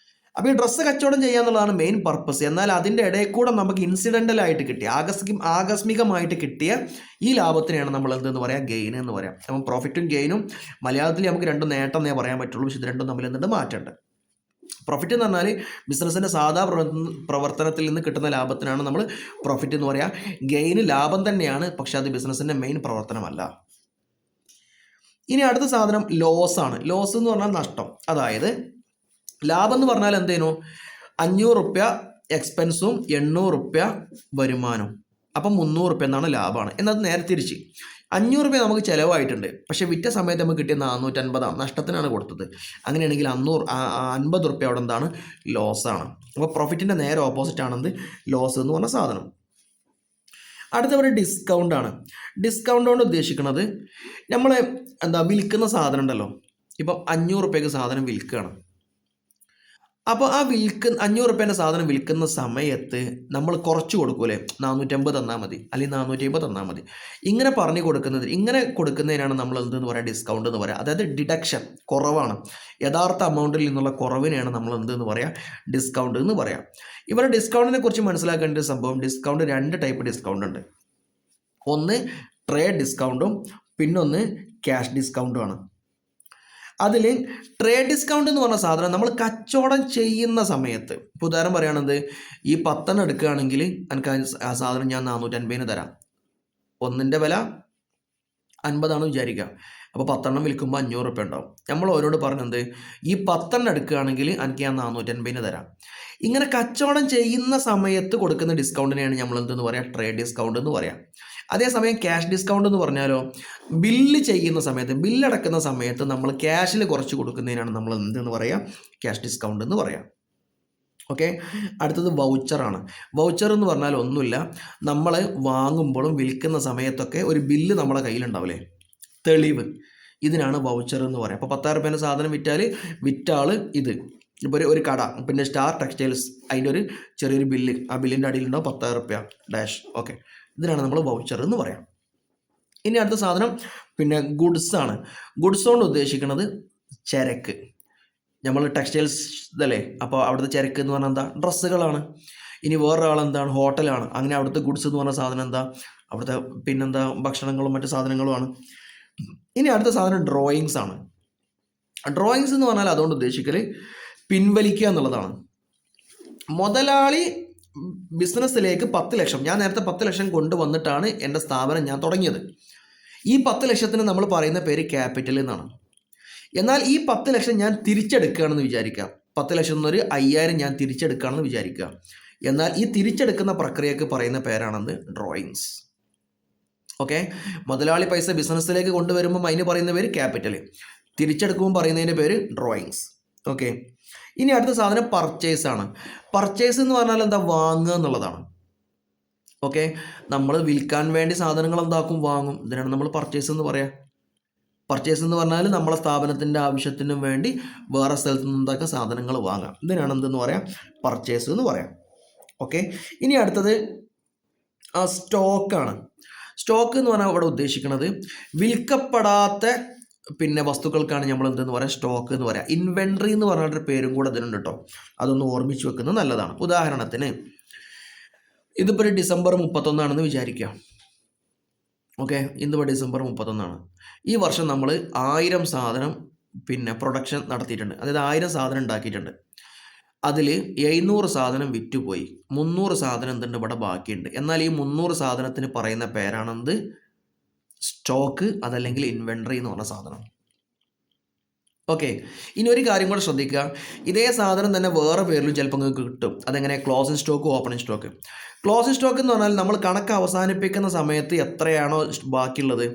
അപ്പോൾ ഈ ഡ്രസ്സ് കച്ചവടം ചെയ്യുക എന്നുള്ളതാണ് മെയിൻ പർപ്പസ്. എന്നാൽ അതിൻ്റെ ഇടയിൽ കൂടെ നമുക്ക് ഇൻസിഡൻ്റലായിട്ട് കിട്ടിയ, ആകസ്മികമായിട്ട് കിട്ടിയ ഈ ലാഭത്തിനെയാണ് നമ്മൾ എന്തെന്ന് പറയാം, ഗെയിൻ എന്ന് പറയാം. അപ്പം പ്രോഫിറ്റും ഗെയിനും മലയാളത്തിൽ നമുക്ക് രണ്ടും നേട്ടം എന്നേ പറയാൻ പറ്റുള്ളൂ. പക്ഷേ ഇത് രണ്ടും തമ്മിൽ എന്തുണ്ട്, മാറ്റമുണ്ട്. പ്രോഫിറ്റ് എന്ന് പറഞ്ഞാൽ ബിസിനസ്സിൻ്റെ സാധാ പ്രവർത്തനത്തിൽ നിന്ന് കിട്ടുന്ന ലാഭത്തിനാണ് നമ്മൾ പ്രോഫിറ്റ് എന്ന് പറയുക. ഗെയിന് ലാഭം തന്നെയാണ്, പക്ഷെ അത് ബിസിനസ്സിൻ്റെ മെയിൻ പ്രവർത്തനമല്ല. ഇനി അടുത്ത സാധനം ലോസ് ആണ്. ലോസ് എന്ന് പറഞ്ഞാൽ നഷ്ടം. അതായത് ലാഭം എന്ന് പറഞ്ഞാൽ എന്തേനു, 500 റുപ്യ എക്സ്പെൻസും 800 റുപ്യ വരുമാനം. അപ്പം 300 റുപ്യ എന്നാണ് ലാഭമാണ്. എന്നത് നേരെ തിരിച്ച് 500 റുപ്യ നമുക്ക് ചിലവായിട്ടുണ്ട്, പക്ഷേ വിറ്റ സമയത്ത് നമുക്ക് കിട്ടിയ 450 നഷ്ടത്തിനാണ് കൊടുത്തത്. അങ്ങനെയാണെങ്കിൽ 50 റുപ്യ അവിടെ എന്താണ്, ലോസാണ്. അപ്പോൾ പ്രോഫിറ്റിൻ്റെ നേരെ ഓപ്പോസിറ്റ് ആണെന്ത്, ലോസ് എന്ന് പറഞ്ഞ സാധനം. അടുത്തവർ ഡിസ്കൗണ്ട് ആണ്. ഡിസ്കൗണ്ട് കൊണ്ട് ഉദ്ദേശിക്കുന്നത് നമ്മൾ വിൽക്കുന്ന സാധനം ഉണ്ടല്ലോ. ഇപ്പം 500 റുപ്യക്ക് സാധനം വിൽക്കുകയാണ്. അപ്പോൾ ആ 500 റുപ്യേൻ്റെ സാധനം വിൽക്കുന്ന സമയത്ത് നമ്മൾ കുറച്ച് കൊടുക്കൂലേ, 450 തന്നാൽ മതി, അല്ലെങ്കിൽ 450 തന്നാൽ മതി, ഇങ്ങനെ പറഞ്ഞു കൊടുക്കുന്നതിനാണ് നമ്മൾ എന്തെന്ന് പറയാം, ഡിസ്കൗണ്ട് എന്ന് പറയാം. അതായത് ഡിഡക്ഷൻ, കുറവാണ്, യഥാർത്ഥ എമൗണ്ടിൽ നിന്നുള്ള കുറവിനെയാണ് നമ്മൾ എന്തെന്ന് പറയാം, ഡിസ്കൗണ്ട് എന്ന് പറയാം. ഇവിടെ ഡിസ്കൗണ്ടിനെ കുറിച്ച് മനസ്സിലാക്കേണ്ട ഒരു സംഭവം, ഡിസ്കൗണ്ട് 2 ടൈപ്പ് ഡിസ്കൗണ്ട് ഉണ്ട്. ഒന്ന് ട്രേഡ് ഡിസ്കൗണ്ടും പിന്നൊന്ന് ക്യാഷ് ഡിസ്കൗണ്ടുമാണ്. അതിൽ ട്രേഡ് ഡിസ്കൗണ്ട് എന്ന് പറഞ്ഞ സാധനം നമ്മൾ കച്ചവടം ചെയ്യുന്ന സമയത്ത്, ഇപ്പോൾ ഉദാഹരണം പറയുകയാണെന്ത്, ഈ 10 എടുക്കുകയാണെങ്കിൽ എനിക്ക് ആ സാധനം ഞാൻ 450 തരാം. ഒന്നിൻ്റെ വില 50 വിചാരിക്കുക. അപ്പോൾ 10 വിൽക്കുമ്പോൾ 500 റുപ്യ ഉണ്ടാവും. നമ്മൾ ഓരോട് പറഞ്ഞത് ഈ 10 എടുക്കുകയാണെങ്കിൽ എനിക്ക് ഞാൻ 450 തരാം. ഇങ്ങനെ കച്ചവടം ചെയ്യുന്ന സമയത്ത് കൊടുക്കുന്ന ഡിസ്കൗണ്ടിനെയാണ് നമ്മൾ എന്തെന്ന് പറയാം, ട്രേഡ് ഡിസ്കൗണ്ട് എന്ന് പറയാം. അതേസമയം ക്യാഷ് ഡിസ്കൗണ്ട് എന്ന് പറഞ്ഞാലോ, ബില്ല് ചെയ്യുന്ന സമയത്ത്, ബില്ലടക്കുന്ന സമയത്ത് നമ്മൾ ക്യാഷിൽ കുറച്ച് കൊടുക്കുന്നതിനാണ് നമ്മൾ എന്തെന്ന് പറയാം, ക്യാഷ് ഡിസ്കൗണ്ട് എന്ന് പറയാം. ഓക്കെ. അടുത്തത് വൗച്ചറാണ്. വൗച്ചർ എന്ന് പറഞ്ഞാൽ ഒന്നുമില്ല, നമ്മൾ വാങ്ങുമ്പോഴും വിൽക്കുന്ന സമയത്തൊക്കെ ഒരു ബില്ല് നമ്മളെ കയ്യിലുണ്ടാവില്ലേ, തെളിവ്, ഇതിനാണ് വൗച്ചർ എന്ന് പറയാം. അപ്പോൾ 10,000 റുപ്യേൻ്റെ സാധനം വിറ്റാൾ ഇത് ഇപ്പോൾ ഒരു കട, പിന്നെ സ്റ്റാർ ടെക്സ്റ്റൈൽസ്, അതിൻ്റെ ഒരു ചെറിയൊരു ബില്ല്, ആ ബില്ലിൻ്റെ അടിയിലുണ്ടാവും 10,000 റുപ്യ ഡാഷ്. ഓക്കെ, ഇതിനാണ് നമ്മൾ വൗച്ചർ എന്ന് പറയാം. ഇനി അടുത്ത സാധനം പിന്നെ ഗുഡ്സ് ആണ്. ഗുഡ്സ് കൊണ്ട് ഉദ്ദേശിക്കുന്നത് ചരക്ക്. നമ്മൾ ടെക്സ്റ്റൈൽസ് ഇതല്ലേ, അപ്പോൾ അവിടുത്തെ ചരക്ക് എന്ന് പറഞ്ഞാൽ എന്താ, ഡ്രസ്സുകളാണ്. ഇനി വേറൊരാൾ എന്താണ്, ഹോട്ടലാണ്, അങ്ങനെ അവിടുത്തെ ഗുഡ്സ് എന്ന് പറഞ്ഞ സാധനം എന്താ, അവിടുത്തെ പിന്നെന്താ, ഭക്ഷണങ്ങളും മറ്റു സാധനങ്ങളുമാണ്. ഇനി അടുത്ത സാധനം ഡ്രോയിങ്സ് ആണ്. ഡ്രോയിങ്സ് എന്ന് പറഞ്ഞാൽ അതുകൊണ്ട് ഉദ്ദേശിക്കൽ പിൻവലിക്കുക എന്നുള്ളതാണ്. മുതലാളി ബിസിനസ്സിലേക്ക് 10 ലക്ഷം, ഞാൻ നേരത്തെ 10 ലക്ഷം കൊണ്ടുവന്നിട്ടാണ് എൻ്റെ സ്ഥാപനം ഞാൻ തുടങ്ങിയത്. ഈ 10 ലക്ഷത്തിന് നമ്മൾ പറയുന്ന പേര് ക്യാപിറ്റൽ എന്നാണ്. എന്നാൽ ഈ 10 ലക്ഷം ഞാൻ തിരിച്ചെടുക്കുകയാണെന്ന് വിചാരിക്കുക, 10 ലക്ഷം എന്നൊരു 5,000 ഞാൻ തിരിച്ചെടുക്കുകയാണെന്ന് വിചാരിക്കുക. എന്നാൽ ഈ തിരിച്ചെടുക്കുന്ന പ്രക്രിയക്ക് പറയുന്ന പേരാണെന്ന് ഡ്രോയിങ്സ്. ഓക്കെ, മുതലാളി പൈസ ബിസിനസ്സിലേക്ക് കൊണ്ടുവരുമ്പോൾ അതിന് പറയുന്ന പേര് ക്യാപിറ്റൽ, തിരിച്ചെടുക്കുമ്പോൾ പറയുന്നതിൻ്റെ പേര് ഡ്രോയിങ്സ്. ഓക്കെ. ഇനി അടുത്ത സാധനം പർച്ചേസ് ആണ്. പർച്ചേസ് എന്ന് പറഞ്ഞാൽ എന്താ, വാങ്ങുക എന്നുള്ളതാണ്. ഓക്കെ, നമ്മൾ വിൽക്കാൻ വേണ്ടി സാധനങ്ങൾ എന്താക്കും, വാങ്ങും, ഇതിനാണ് നമ്മൾ പർച്ചേസ് എന്ന് പറയാം. പർച്ചേസ് എന്ന് പറഞ്ഞാൽ നമ്മളെ സ്ഥാപനത്തിൻ്റെ ആവശ്യത്തിനും വേണ്ടി വേറെ സ്ഥലത്ത് നിന്ന് എന്താക്കുക, സാധനങ്ങൾ വാങ്ങാം, ഇതിനാണ് എന്തെന്ന് പറയാം, പർച്ചേസ് എന്ന് പറയാം. ഓക്കെ. ഇനി അടുത്തത് സ്റ്റോക്കാണ്. സ്റ്റോക്ക് എന്ന് പറഞ്ഞാൽ ഇവിടെ ഉദ്ദേശിക്കുന്നത് വിൽക്കപ്പെടാത്ത പിന്നെ വസ്തുക്കൾക്കാണ് നമ്മൾ എന്തെന്ന് പറയാം, സ്റ്റോക്ക് എന്ന് പറയാം. ഇൻവെൻട്രി എന്ന് പറഞ്ഞിട്ടൊരു പേരും കൂടെ അതിനുണ്ട് കേട്ടോ, അതൊന്ന് ഓർമ്മിച്ച് വെക്കുന്നത് നല്ലതാണ്. ഉദാഹരണത്തിന് ഇതിപ്പോൾ ഒരു December 31 വിചാരിക്കുക. ഓക്കെ, ഇന്നിപ്പോൾ December 31. ഈ വർഷം നമ്മൾ 1000 സാധനം പിന്നെ പ്രൊഡക്ഷൻ നടത്തിയിട്ടുണ്ട്, അതായത് 1000 സാധനം ഉണ്ടാക്കിയിട്ടുണ്ട്. അതിൽ 700 സാധനം വിറ്റുപോയി, 300 സാധനം എന്തുണ്ട് ഇവിടെ ബാക്കിയുണ്ട്. എന്നാൽ ഈ 300 സാധനത്തിന് പറയുന്ന പേരാണെന്ത്, സ്റ്റോക്ക്, അതല്ലെങ്കിൽ ഇൻവെൻട്രി എന്ന് പറഞ്ഞ സാധനം. ഓക്കെ. ഇനി ഒരു കാര്യം കൂടെ ശ്രദ്ധിക്കുക, ഇതേ സാധനം തന്നെ വേറെ പേരിലും ചിലപ്പോൾ നിങ്ങൾക്ക് കിട്ടും. അതെങ്ങനെ, closing stock, opening stock. Closing stock എന്ന് പറഞ്ഞാൽ നമ്മൾ കണക്ക് അവസാനിപ്പിക്കുന്ന സമയത്ത് എത്രയാണോ ബാക്കിയുള്ളത്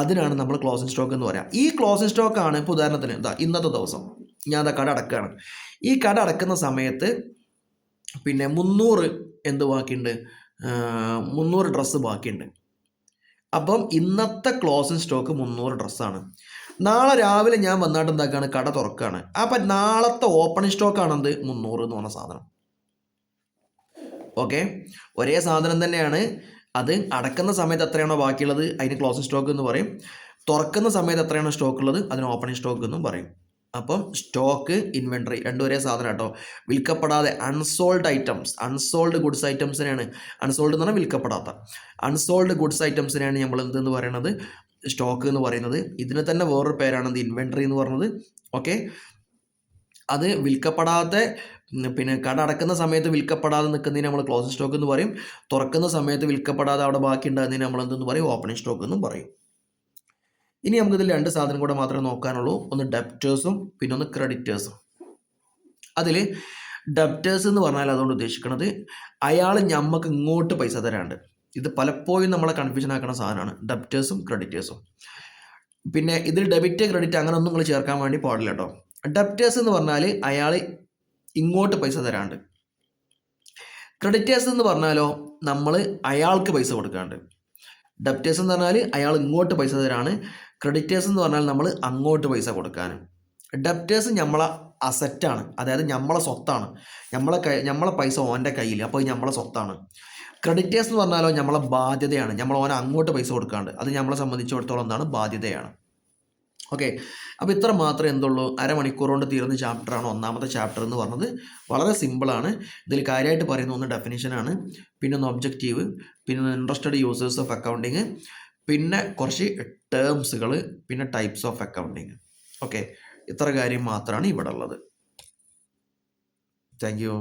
അതിനാണ് നമ്മൾ ക്ലോസിംഗ് സ്റ്റോക്ക് എന്ന് പറയാം. ഈ ക്ലോസിംഗ് സ്റ്റോക്കാണ് ഇപ്പോൾ ഉദാഹരണത്തിന് ഇന്നത്തെ ദിവസം ഞാൻ കട അടക്കുകയാണ്. ഈ കട അടക്കുന്ന സമയത്ത് പിന്നെ 300 എന്ത് ബാക്കിയുണ്ട്, 300 ഡ്രസ്സ് ബാക്കിയുണ്ട്. അപ്പം ഇന്നത്തെ ക്ലോസിംഗ് സ്റ്റോക്ക് 300 ഡ്രസ്സാണ്. നാളെ രാവിലെ ഞാൻ വന്നിട്ട് എന്താക്കുകയാണ്, കട തുറക്കുകയാണ്. അപ്പം നാളത്തെ ഓപ്പണിംഗ് സ്റ്റോക്കാണെന്ത്, 300 എന്ന് പറഞ്ഞ സാധനം. ഓക്കെ, ഒരേ സാധനം തന്നെയാണ്, അത് അടക്കുന്ന സമയത്ത് എത്രയാണോ ബാക്കിയുള്ളത് അതിന് ക്ലോസിംഗ് സ്റ്റോക്ക് എന്ന് പറയും, തുറക്കുന്ന സമയത്ത് എത്രയാണോ സ്റ്റോക്ക് ഉള്ളത് അതിന് ഓപ്പണിംഗ് സ്റ്റോക്ക് എന്നും പറയും. അപ്പം സ്റ്റോക്ക്, ഇൻവെൻട്രി രണ്ടും ഒരേ സാധനം കേട്ടോ. വിൽക്കപ്പെടാതെ അൺസോൾഡ് ഐറ്റംസ്, അൺസോൾഡ് ഗുഡ്സ് ഐറ്റംസിനെയാണ്, അൺസോൾഡ് എന്ന് പറഞ്ഞാൽ വിൽക്കപ്പെടാത്ത, അൺസോൾഡ് ഗുഡ്സ് ഐറ്റംസിനെയാണ് നമ്മൾ എന്തെന്ന് പറയുന്നത്, സ്റ്റോക്ക് എന്ന് പറയുന്നത്. ഇതിന് തന്നെ വേറൊരു പേരാണ് ഇൻവെൻട്രി എന്ന് പറയുന്നത്. ഓക്കെ, അത് വിൽക്കപ്പെടാതെ പിന്നെ കട അടക്കുന്ന സമയത്ത് വിൽക്കപ്പെടാതെ നിൽക്കുന്നതിന് നമ്മൾ ക്ലോസിംഗ് സ്റ്റോക്ക് എന്ന് പറയും. തുറക്കുന്ന സമയത്ത് വിൽക്കപ്പെടാതെ അവിടെ ബാക്കി ഉണ്ടാകുന്നതിന് നമ്മൾ എന്തെന്ന് പറയും, ഓപ്പണിംഗ് സ്റ്റോക്ക് എന്നും പറയും. ഇനി നമുക്കിതിൽ 2 സാധനം കൂടെ മാത്രമേ നോക്കാനുള്ളൂ, ഒന്ന് ഡെപ്റ്റേഴ്സും പിന്നെ ഒന്ന് ക്രെഡിറ്റേഴ്സും. അതിൽ ഡെപ്റ്റേഴ്സ് എന്ന് പറഞ്ഞാൽ അതുകൊണ്ട് ഉദ്ദേശിക്കുന്നത് അയാൾ നമുക്ക് ഇങ്ങോട്ട് പൈസ തരാണ്ട്. ഇത് പലപ്പോഴും നമ്മളെ കൺഫ്യൂഷൻ ആക്കുന്ന സാധനമാണ് ഡെപ്റ്റേഴ്സും ക്രെഡിറ്റേഴ്സും. പിന്നെ ഇതിൽ ഡെബിറ്റ് ക്രെഡിറ്റ് അങ്ങനെ ഒന്നും നിങ്ങൾ ചേർക്കാൻ വേണ്ടി പാടില്ല കേട്ടോ. ഡെപ്റ്റേഴ്സ് എന്ന് പറഞ്ഞാൽ അയാൾ ഇങ്ങോട്ട് പൈസ തരാണ്ട്. ക്രെഡിറ്റേഴ്സ് എന്ന് പറഞ്ഞാലോ നമ്മൾ അയാൾക്ക് പൈസ കൊടുക്കാണ്ട്. ഡെപ്റ്റേഴ്സ് എന്ന് പറഞ്ഞാൽ അയാൾ ഇങ്ങോട്ട് പൈസ തരാണ്, ക്രെഡിറ്റേഴ്സ് എന്ന് പറഞ്ഞാൽ നമ്മൾ അങ്ങോട്ട് പൈസ കൊടുക്കാനും. ഡെപ്റ്റേഴ്സ് നമ്മളെ അസറ്റാണ്, അതായത് നമ്മളെ സ്വത്താണ്, നമ്മളെ പൈസ ഓൻ്റെ കയ്യിൽ, അപ്പോൾ ഇത് നമ്മളെ സ്വത്താണ്. ക്രെഡിറ്റേഴ്സ് എന്ന് പറഞ്ഞാലോ നമ്മളെ ബാധ്യതയാണ്, നമ്മൾ ഓനെ അങ്ങോട്ട് പൈസ കൊടുക്കാണ്ട്, അത് നമ്മളെ സംബന്ധിച്ചിടത്തോളം എന്താണ്, ബാധ്യതയാണ്. ഓക്കെ, അപ്പോൾ ഇത്ര മാത്രമേ എന്തുള്ളൂ, അരമണിക്കൂർ കൊണ്ട് തീരുന്ന ചാപ്റ്ററാണ് ഒന്നാമത്തെ ചാപ്റ്റർ എന്ന് പറഞ്ഞത്. വളരെ സിമ്പിളാണ്. ഇതിൽ കാര്യമായിട്ട് പറയുന്ന ഒന്ന് ഡെഫിനിഷനാണ്, പിന്നെ ഒന്ന് ഒബ്ജക്റ്റീവ്, പിന്നെ ഒന്ന് ഇൻട്രസ്റ്റഡ് യൂസേഴ്സ് ഓഫ് അക്കൗണ്ടിങ്, പിന്നെ കുറച്ച് ടേംസുകൾ, പിന്നെ ടൈപ്സ് ഓഫ് അക്കൗണ്ടിങ്. ഓക്കെ, ഇത്ര കാര്യം മാത്രമാണ് ഇവിടെ ഉള്ളത്. Thank you.